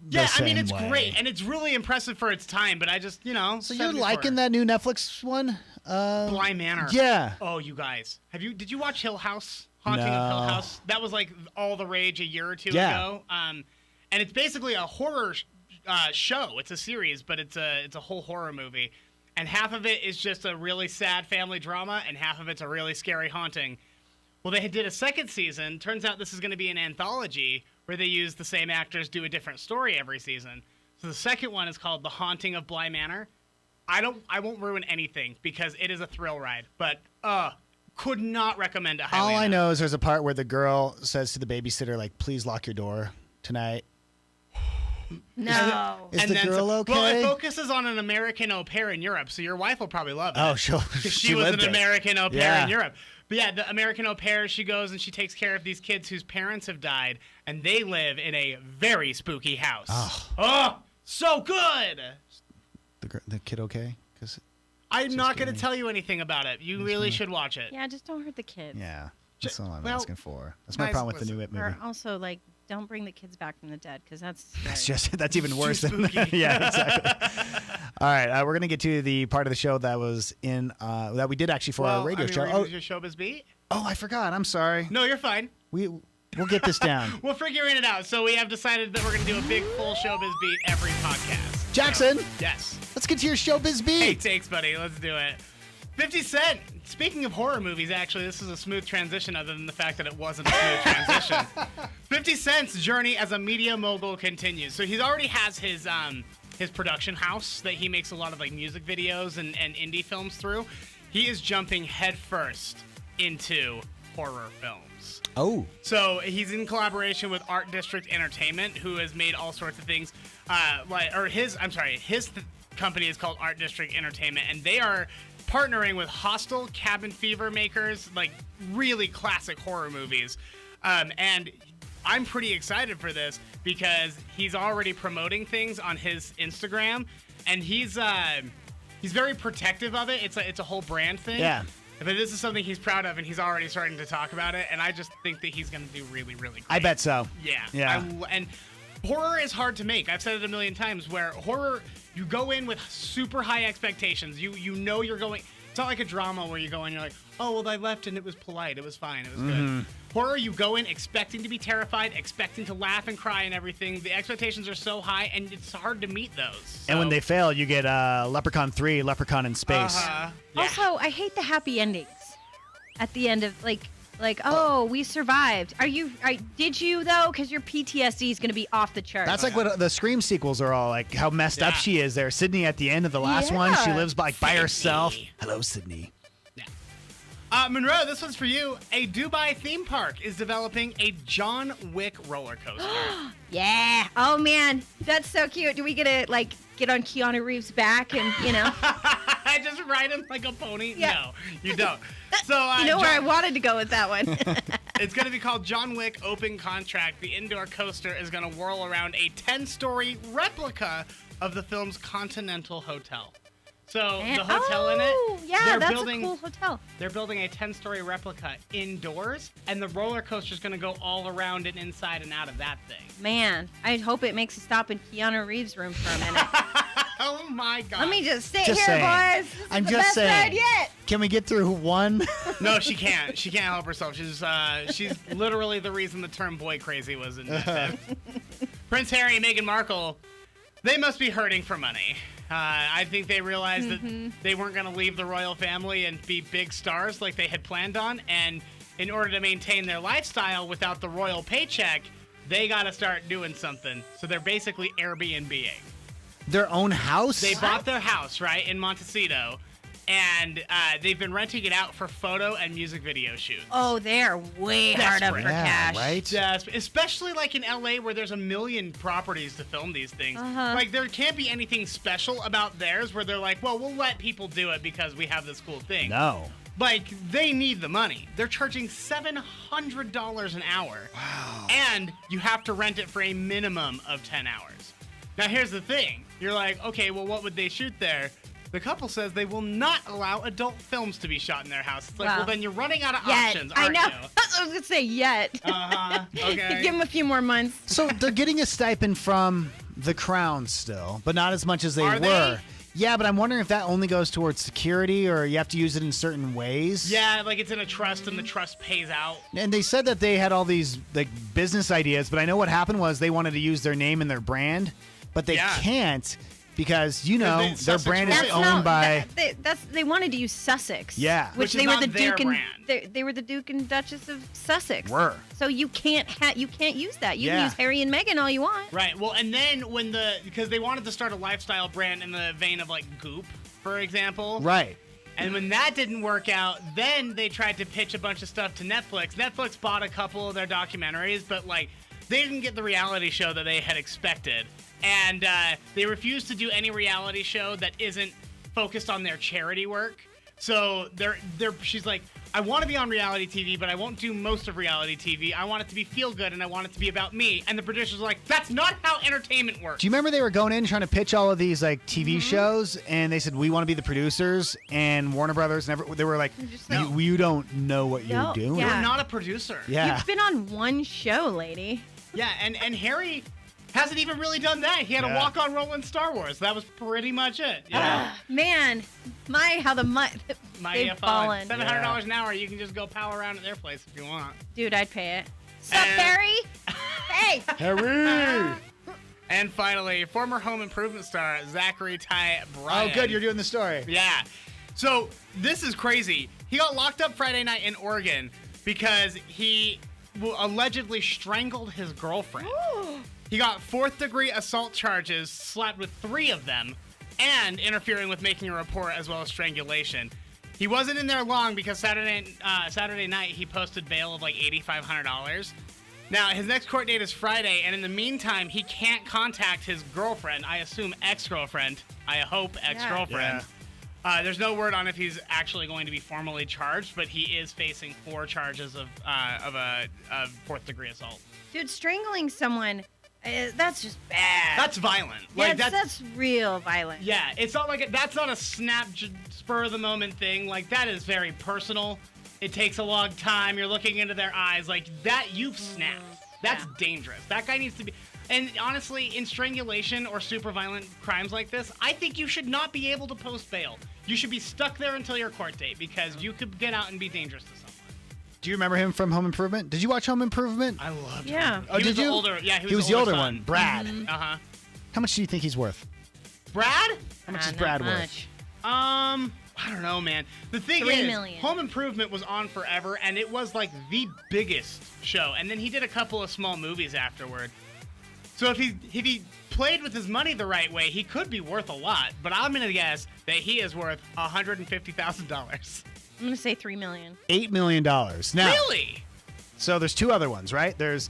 E: Yeah, I mean,
D: same
E: it's
D: way.
E: great, and it's really impressive for its time, but I just,
D: So you're liking that new Netflix one?
E: Bly Manor.
D: Yeah.
E: Oh, you guys. Did you watch Hill House? Haunting of Hill House? That was like all the rage a year or two ago. And it's basically a horror show. It's a series, but it's a whole horror movie. And half of it is just a really sad family drama, and half of it's a really scary haunting. Well, they did a second season. Turns out this is going to be an anthology where they use the same actors, do a different story every season. So the second one is called The Haunting of Bly Manor. I won't ruin anything because it is a thrill ride, but could not recommend it highly
D: All I
E: enough.
D: know is there's a part where the girl says to the babysitter, like, "Please lock your door tonight."
G: No.
D: Is the girl okay?
E: Well, it focuses on an American au pair in Europe, so your wife will probably love it.
D: Oh,
E: Because she was an American au pair in Europe. But yeah, the American au pair, she goes and she takes care of these kids whose parents have died, and they live in a very spooky house. Oh, so good!
D: The kid okay? Because
E: I'm not going to tell you anything about it. You really should watch it.
G: Yeah, just don't hurt the kids.
D: Yeah, that's all I'm
E: well,
D: asking for. That's my
E: guys,
D: problem with the new It movie.
G: Or also, like, don't bring the kids back from the dead, because
D: That's even worse than
E: spooky.
D: Yeah, exactly. All right, we're gonna get to the part of the show that was in that we did actually for our radio show.
E: Oh, your showbiz beat?
D: Oh, I forgot. I'm sorry.
E: No, you're fine.
D: We'll get this down.
E: We're figuring it out. So we have decided that we're going to do a big full showbiz beat every podcast.
D: Jackson.
E: Yes.
D: Let's get to your showbiz beat.
E: Hey, takes, buddy. Let's do it. 50 Cent. Speaking of horror movies, actually, this is a smooth transition other than the fact that it wasn't a smooth transition. 50 Cent's journey as a media mogul continues. So he already has his production house that he makes a lot of like music videos and indie films through. He is jumping headfirst into horror films.
D: Oh.
E: So he's in collaboration with Art District Entertainment, who has made all sorts of things. His company is called Art District Entertainment, and they are partnering with Hostel, Cabin Fever makers, like really classic horror movies. And I'm pretty excited for this because he's already promoting things on his Instagram, and he's very protective of it. It's a whole brand thing.
D: Yeah.
E: But this is something he's proud of, and he's already starting to talk about it, and I just think that he's going to do really, really great.
D: I bet so.
E: Yeah.
D: Yeah.
E: And horror is hard to make. I've said it a million times, where horror, you go in with super high expectations. You know you're going... It's not like a drama where you go in, you're like, oh, well, I left and it was polite. It was fine. It was good. Horror, you go in expecting to be terrified, expecting to laugh and cry and everything. The expectations are so high, and it's hard to meet those. So.
D: And when they fail, you get Leprechaun 3, Leprechaun in Space.
E: Yeah.
G: Also, I hate the happy endings at the end of like, oh, we survived. Did you though? Because your PTSD is going to be off the charts.
D: That's like what the Scream sequels are all like. How messed up she is there. Sydney at the end of the last one, she lives by herself. Hello, Sydney.
E: Monroe, this one's for you. A Dubai theme park is developing a John Wick roller coaster.
G: Yeah. Oh man, that's so cute. Do we get to get on Keanu Reeves' back and
E: I just ride him like a pony?
G: Yeah.
E: No, you don't. So
G: where I wanted to go with that one.
E: It's going to be called John Wick Open Contract. The indoor coaster is going to whirl around a 10-story replica of the film's Continental Hotel. So the hotel in it,
G: yeah, that's a cool hotel.
E: They're building a 10-story replica indoors, and the roller coaster is going to go all around and inside and out of that thing.
G: Man, I hope it makes a stop in Keanu Reeves' room for a minute.
E: Oh my God.
G: Let me just sit
D: Just
G: here,
D: saying.
G: boys. This
D: I'm
G: is the
D: just
G: best
D: saying.
G: ride yet.
D: Can we get through one?
E: No, she can't. She can't help herself. She's literally the reason the term boy crazy was invented. Prince Harry and Meghan Markle, they must be hurting for money. I think they realized that they weren't going to leave the royal family and be big stars like they had planned on. And in order to maintain their lifestyle without the royal paycheck, they got to start doing something. So they're basically Airbnb-ing.
D: Their own house?
E: They bought their house, right, in Montecito. And they've been renting it out for photo and music video shoots.
G: Oh, they're way hard up for cash.
D: Right?
E: Yes, especially like in LA where there's a million properties to film these things. Like there can't be anything special about theirs where they're like, well, we'll let people do it because we have this cool thing.
D: No.
E: Like they need the money. They're charging $700 an hour. Wow. And you have to rent it for a minimum of 10 hours. Now here's the thing. You're like, okay, well, what would they shoot there? The couple says they will not allow adult films to be shot in their house. It's like, well, then you're running out of options, aren't
G: I know.
E: you?
G: I was going to say yet.
E: Okay.
G: Give them a few more months.
D: So they're getting a stipend from the crown still, but not as much as they
E: Are
D: were.
E: they?
D: Yeah, but I'm wondering if that only goes towards security or you have to use it in certain ways.
E: Yeah, like it's in a trust and the trust pays out.
D: And they said that they had all these like business ideas, but I know what happened was they wanted to use their name and their brand, but they can't because, you know, their
E: Sussex
D: brand is
E: Royal.
D: owned by...
G: They wanted to use Sussex.
D: Yeah.
G: Which
E: is
G: they were
E: not
G: the
E: their
G: Duke and
E: brand.
G: they were the Duke and Duchess of Sussex.
D: Were.
G: So you can't use that. You
D: Yeah.
G: can use Harry and Meghan all you want.
E: Right. Well, and then because they wanted to start a lifestyle brand in the vein of like Goop, for example.
D: Right.
E: And when that didn't work out, then they tried to pitch a bunch of stuff to Netflix. Netflix bought a couple of their documentaries, but like they didn't get the reality show that they had expected. And they refused to do any reality show that isn't focused on their charity work. So she's like, I want to be on reality TV, but I won't do most of reality TV. I want it to be feel good, and I want it to be about me. And the producers are like, that's not how entertainment works.
D: Do you remember they were going in trying to pitch all of these like TV shows, and they said we want to be the producers, and Warner Brothers they were like, you don't know what you're doing.
E: You're not a producer.
D: Yeah.
G: You've been on one show, lady.
E: Yeah, and Harry hasn't even really done that. He had a walk-on role in Star Wars. That was pretty much it. Yeah.
G: Man, how the they've fallen.
E: $700 an hour. You can just go pal around at their place if you want.
G: Dude, I'd pay it. Sup, Harry? Hey.
D: Harry.
E: And finally, former Home Improvement star Zachary Ty Bryan.
D: Oh, good. You're doing the story.
E: Yeah. So this is crazy. He got locked up Friday night in Oregon because he allegedly strangled his girlfriend. He got 4th-degree assault charges, slapped with 3 of them, and interfering with making a report as well as strangulation. He wasn't in there long because Saturday night he posted bail of like $8,500. Now, his next court date is Friday, and in the meantime, he can't contact his girlfriend. I assume ex-girlfriend. I hope ex-girlfriend. Yeah. There's no word on if he's actually going to be formally charged, but he is facing 4 charges of 4th-degree assault.
G: Dude, strangling someone, that's just bad.
E: That's violent.
G: Yeah,
E: Like
G: that's real violent.
E: Yeah, it's not like that's not a spur of the moment thing. Like that is very personal. It takes a long time. You're looking into their eyes like that. You've snapped. That's dangerous. That guy needs to be. And honestly, in strangulation or super violent crimes like this, I think you should not be able to post bail. You should be stuck there until your court date because you could get out and be dangerous to someone.
D: Do you remember him from Home Improvement? Did you watch Home Improvement?
E: I loved him.
G: Yeah.
D: Oh, did you?
E: He was
D: the older
E: son.
D: one. Brad.
E: Uh-huh.
D: How much do you think he's worth?
E: Brad?
D: How much is Brad worth?
E: I don't know, man. The thing
G: $3
E: is,
G: million.
E: Home Improvement was on forever, and it was like the biggest show. And then he did a couple of small movies afterward. So if he played with his money the right way, he could be worth a lot. But I'm gonna guess that he is worth $150,000.
G: I'm gonna say $3 million.
D: $8 million. Now,
E: Really?
D: So there's 2 other ones, right? There's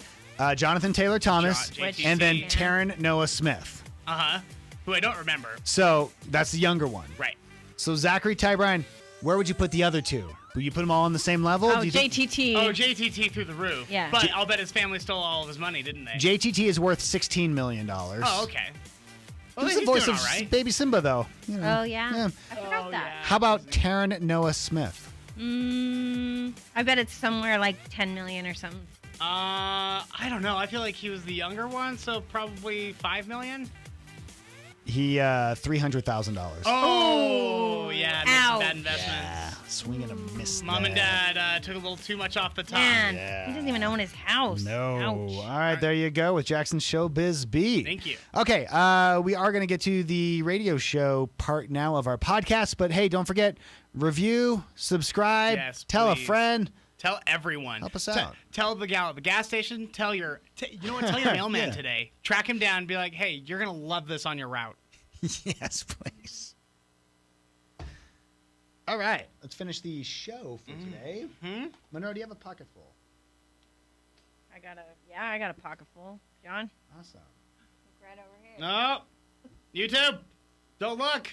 D: Jonathan Taylor Thomas and then Taryn Noah Smith.
E: Uh-huh. Who I don't remember.
D: So that's the younger one.
E: Right.
D: So Zachary Ty Bryan, where would you put the other 2? Would you put them all on the same level?
G: Oh,
D: Do you think-
G: JTT.
E: Oh, JTT through the roof.
G: Yeah.
E: But I'll bet his family stole all of his money, didn't they?
D: JTT is worth $16 million.
E: Oh, okay. Well,
D: He's
E: then
D: the voice
E: doing
D: of
E: all right.
D: Baby Simba, though. You know.
G: Oh, yeah. I forgot that.
D: How about Taryn Noah Smith?
G: I bet it's somewhere like 10 million or something.
E: I don't know. I feel like he was the younger one, so probably $5 million.
D: He $300,000.
E: Oh, yeah, that's a bad investment.
D: Yeah, swing and a miss.
E: Mom and Dad took a little too much off the top.
G: Man, he doesn't even own his house.
D: No.
G: Ouch.
D: All right, there you go with Jackson's Showbiz Beat.
E: Thank you.
D: Okay, we are going to get to the radio show part now of our podcast, but hey, don't forget, review, subscribe,
E: Yes,
D: tell
E: please.
D: a friend.
E: Tell everyone.
D: Help us out.
E: Tell the gal at the gas station. Tell your, you know what? Tell your mailman
D: Yeah.
E: today. Track him down and be like, hey, you're gonna love this on your route.
D: Yes, please. All right, let's finish the show for today. Monroe, do you have a pocket full?
G: I got a pocket full. John?
D: Awesome.
G: Look right over here.
E: No. YouTube. Don't look.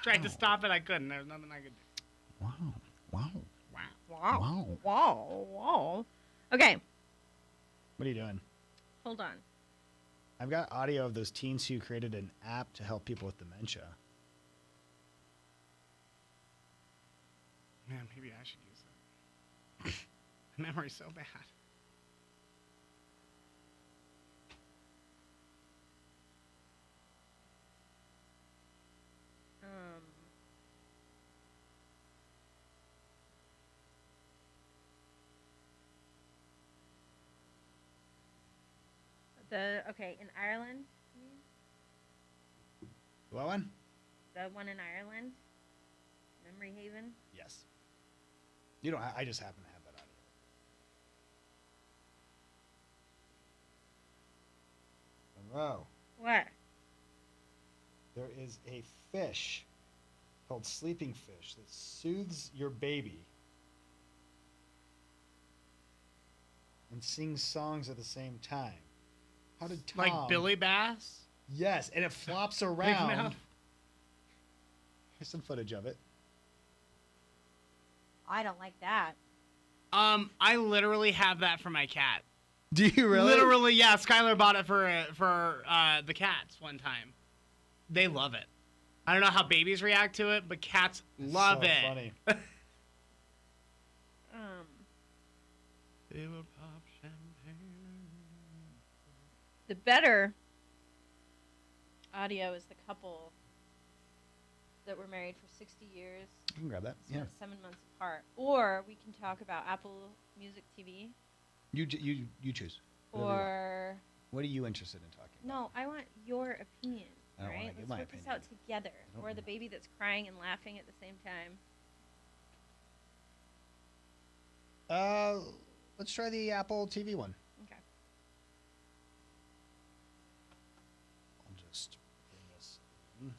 E: Tried to stop it. I couldn't. There's nothing I could do.
D: Wow.
G: Wow. Okay,
D: What are you doing?
G: hold on.
D: I've got audio of those teens who created an app to help people with dementia.
E: Man, maybe I should use that. Memory's so bad.
G: In Ireland,
D: What one?
G: the one in Ireland, Memory Haven.
D: Yes. You don't. I just happen to have that audio. Monroe,
G: What?
D: there is a fish called sleeping fish that soothes your baby and sings songs at the same time. How did Tom?
E: Like Billy Bass?
D: Yes, and it flops
E: Big
D: around.
E: mouth.
D: Here's some footage of it.
G: I don't like that.
E: I literally have that for my cat.
D: Do you really?
E: Literally, yeah. Skylar bought it for the cats one time. They love it. I don't know how babies react to it, but cats love
D: so
E: it.
D: Funny.
E: They will pop champagne.
G: The better audio is the couple that were married for 60 years.
D: You can grab that. Yeah.
G: 7 months apart. Or we can talk about Apple Music TV.
D: You choose. Whatever you want.
G: Or
D: What are you interested in talking
G: no, I want your opinion.
D: I don't
G: right?
D: wanna give
G: Let's
D: my
G: work this
D: opinion.
G: out together.
D: I don't
G: Or the
D: wanna-
G: baby that's crying and laughing at the same time.
D: Let's try the Apple TV one.
G: Okay.
D: I'll just bring this in.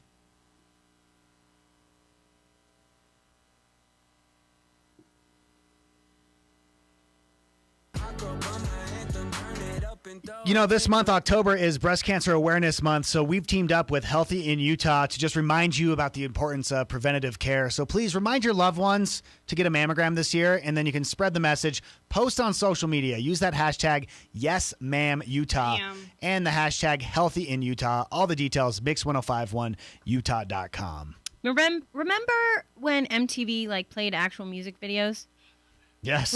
D: You know, this month, October, is Breast Cancer Awareness Month, so we've teamed up with Healthy in Utah to just remind you about the importance of preventative care. So please remind your loved ones to get a mammogram this year, and then you can spread the message. Post on social media. Use that hashtag YesMamUtah and the hashtag Healthy in Utah. All the details, Mix1051Utah.com.
G: Remember when MTV played actual music videos?
D: Yes.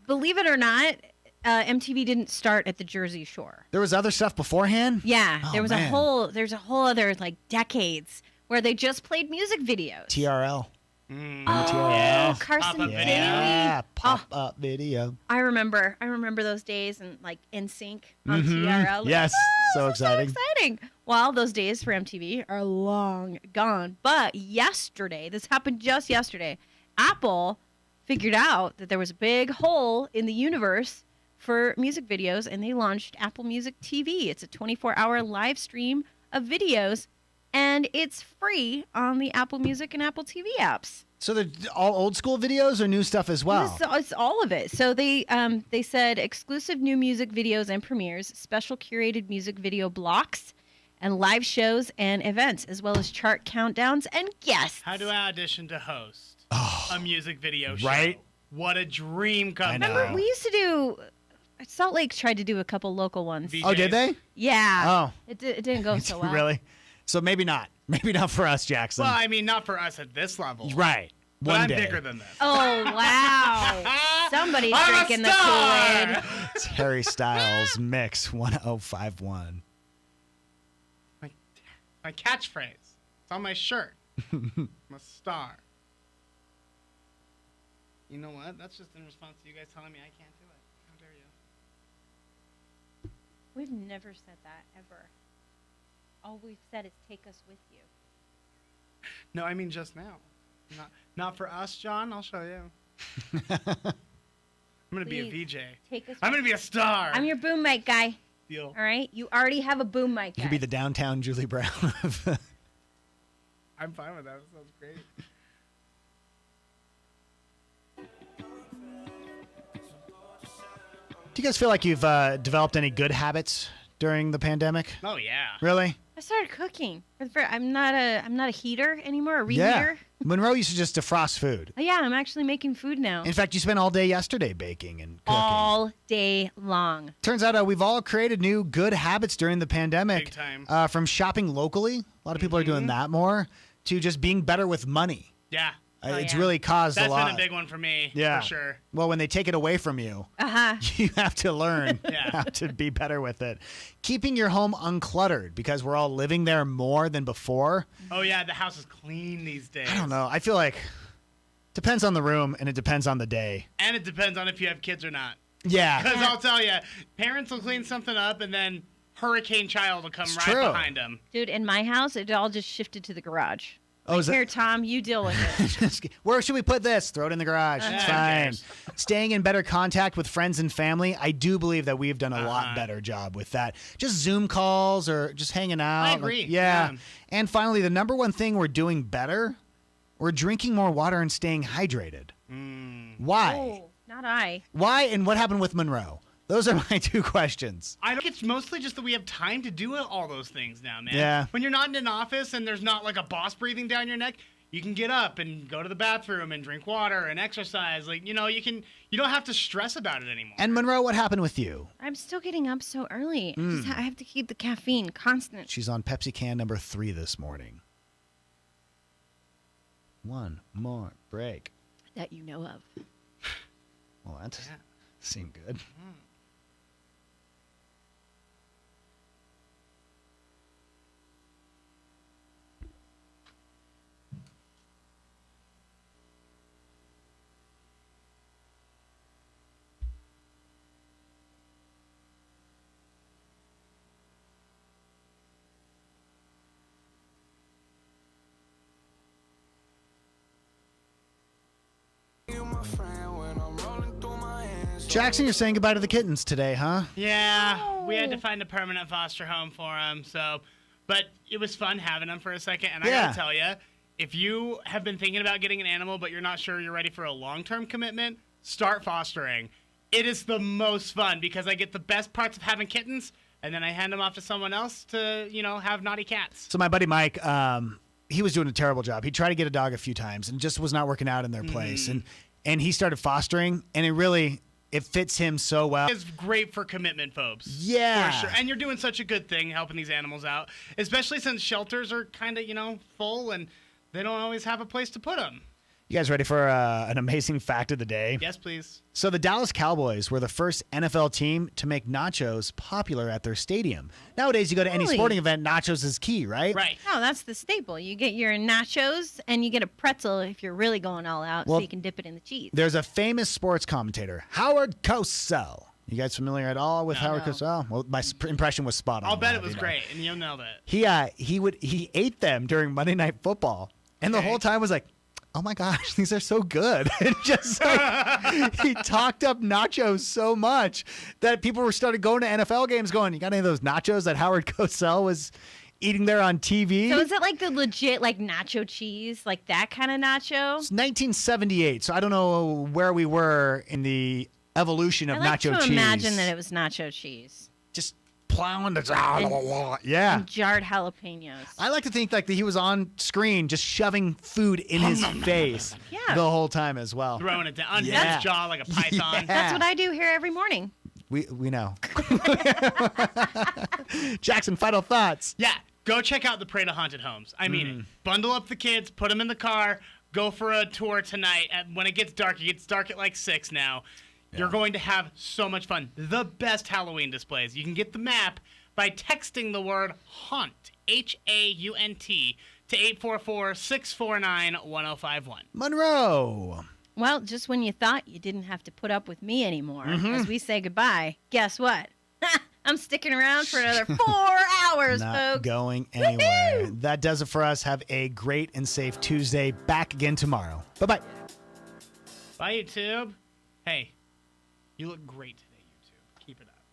G: Believe it or not, MTV didn't start at the Jersey Shore.
D: There was other stuff beforehand?
G: Yeah,
D: Oh,
G: there was
D: man.
G: there's a whole other decades where they just played music videos.
D: TRL.
G: Oh,
D: TRL.
G: Carson
E: Pop-up
G: Daly.
E: video.
D: Yeah, pop-up video.
G: I remember those days and NSYNC on TRL.
D: Yes, so
G: So
D: exciting.
G: exciting. Well, those days for MTV are long gone. But yesterday, this happened just yesterday, Apple figured out that there was a big hole in the universe for music videos, and they launched Apple Music TV. It's a 24-hour live stream of videos, and it's free on the Apple Music and Apple TV apps.
D: So they're all old school videos or new stuff as well?
G: It's all of it. So they said exclusive new music videos and premieres, special curated music video blocks, and live shows and events, as well as chart countdowns and guests.
E: How do I audition to host a music video show?
D: Right?
E: What a dream come true.
G: Remember, we used to do. Salt Lake tried to do a couple local ones.
E: VJs.
D: Oh, did they?
G: Yeah.
D: Oh.
G: It didn't go so well.
D: Really? So maybe not. Maybe not for us, Jackson.
E: Well, I mean, not for us at this level.
D: Right.
E: But
D: One
E: I'm
D: day.
E: bigger than this.
G: Oh, wow. Somebody's
E: I'm a
G: drinking the
E: star!
G: Kool-Aid.
D: It's Harry Styles Mix 1051.
E: My catchphrase. It's on my shirt. I'm a star. You know what? That's just in response to you guys telling me I can't do it. How dare you?
G: We've never said that, ever. All we've said is take us with you.
E: No, I mean just now. Not for us, John. I'll show you. I'm going to be a VJ.
G: Take us
E: I'm going to be a star.
G: I'm your boom mic guy.
E: Deal.
G: All right? You already have a boom mic guy.
D: You could be the downtown Julie Brown.
E: I'm fine with that. That sounds great.
D: Do you guys feel like you've developed any good habits during the pandemic?
E: Oh, yeah.
D: Really?
G: I started cooking. I'm not a heater anymore, a reheater.
D: Yeah. Monroe used to just defrost food.
G: Oh, yeah, I'm actually making food now.
D: In fact, you spent all day yesterday baking and cooking.
G: All day long.
D: Turns out we've all created new good habits during the pandemic.
E: Big time.
D: From shopping locally, a lot of people are doing that more, to just being better with money.
E: Yeah.
D: It's really caused a lot.
E: That's been a big one for me,
D: Yeah.
E: for sure.
D: Well, when they take it away from you, you have to learn how to be better with it. Keeping your home uncluttered, because we're all living there more than before.
E: Oh, yeah, the house is clean these days.
D: I don't know. I feel like depends on the room and it depends on the day.
E: And it depends on if you have kids or not.
D: Yeah.
E: Because I'll tell you, parents will clean something up and then hurricane child will come
D: It's
E: right
D: true.
E: behind them.
G: Dude, in my house, it all just shifted to the garage.
D: Oh, is
G: Here, Tom, you deal with it.
D: Where should we put this? Throw it in the garage. It's fine. Staying in better contact with friends and family. I do believe that we've done a lot better job with that. Just Zoom calls or just hanging out.
E: I agree.
D: Yeah.
E: Yeah.
D: And finally, the number one thing we're doing better, we're drinking more water and staying hydrated. Why?
G: Oh, not I.
D: Why and what happened with Monroe? Those are my two questions.
E: I think it's mostly just that we have time to do all those things now, man.
D: Yeah.
E: When you're not in an office and there's not like a boss breathing down your neck, you can get up and go to the bathroom and drink water and exercise. Like, you don't have to stress about it anymore.
D: And Monroe, what happened with you?
G: I'm still getting up so early. I have to keep the caffeine constant.
D: She's on Pepsi can number 3 this morning. One more break.
G: That you know of.
D: Well, that seemed good. Jackson, you're saying goodbye to the kittens today, huh?
E: Yeah, we had to find a permanent foster home for them. But it was fun having them for a second. And I gotta tell you, if you have been thinking about getting an animal, but you're not sure you're ready for a long-term commitment, start fostering. It is the most fun because I get the best parts of having kittens, and then I hand them off to someone else to, have naughty cats.
D: So my buddy Mike, he was doing a terrible job. He tried to get a dog a few times and just was not working out in their place. And he started fostering, and it fits him so well.
E: It's great for commitment phobes.
D: Yeah.
E: For sure. And you're doing such a good thing helping these animals out, especially since shelters are kind of, full and they don't always have a place to put them.
D: You guys ready for an amazing fact of the day?
E: Yes, please.
D: So the Dallas Cowboys were the first NFL team to make nachos popular at their stadium. Nowadays, you go to any sporting event, nachos is key, right?
E: Right.
G: Oh, that's the staple. You get your nachos and you get a pretzel if you're really going all out, so you can dip it in the cheese.
D: There's a famous sports commentator, Howard Cosell. You guys familiar at all with Howard Cosell? Well, my impression was spot on.
E: I'll bet it was great, and you'll nail it.
D: He ate them during Monday Night Football, and the whole time was like, oh my gosh, these are so good. And just like, he talked up nachos so much that people started going to NFL games going, you got any of those nachos that Howard Cosell was eating there on TV?
G: So is it like the legit nacho cheese, like that kind of nacho?
D: It's 1978, so I don't know where we were in the evolution of nacho cheese.
G: I like to imagine that it was nacho cheese.
D: Just plowing the yeah.
G: And jarred jalapenos.
D: I like to think like that he was on screen just shoving food in his face the whole time as well.
E: Throwing it down on his jaw like a python.
D: Yeah.
G: That's what I do here every morning.
D: We know. Jackson, final thoughts.
E: Yeah, go check out the Parade of Haunted Homes. I mean it. Bundle up the kids, put them in the car, go for a tour tonight. When it gets dark at like 6 now. Yeah. You're going to have so much fun. The best Halloween displays. You can get the map by texting the word haunt, HAUNT to 844-649-1051.
D: Monroe.
G: Well, just when you thought you didn't have to put up with me anymore, as we say goodbye, guess what? I'm sticking around for another 4 hours,
D: Not
G: folks.
D: going anywhere. That does it for us. Have a great and safe Tuesday. Back again tomorrow. Bye-bye.
E: Bye, YouTube. Hey, you look great today, YouTube. Keep it up.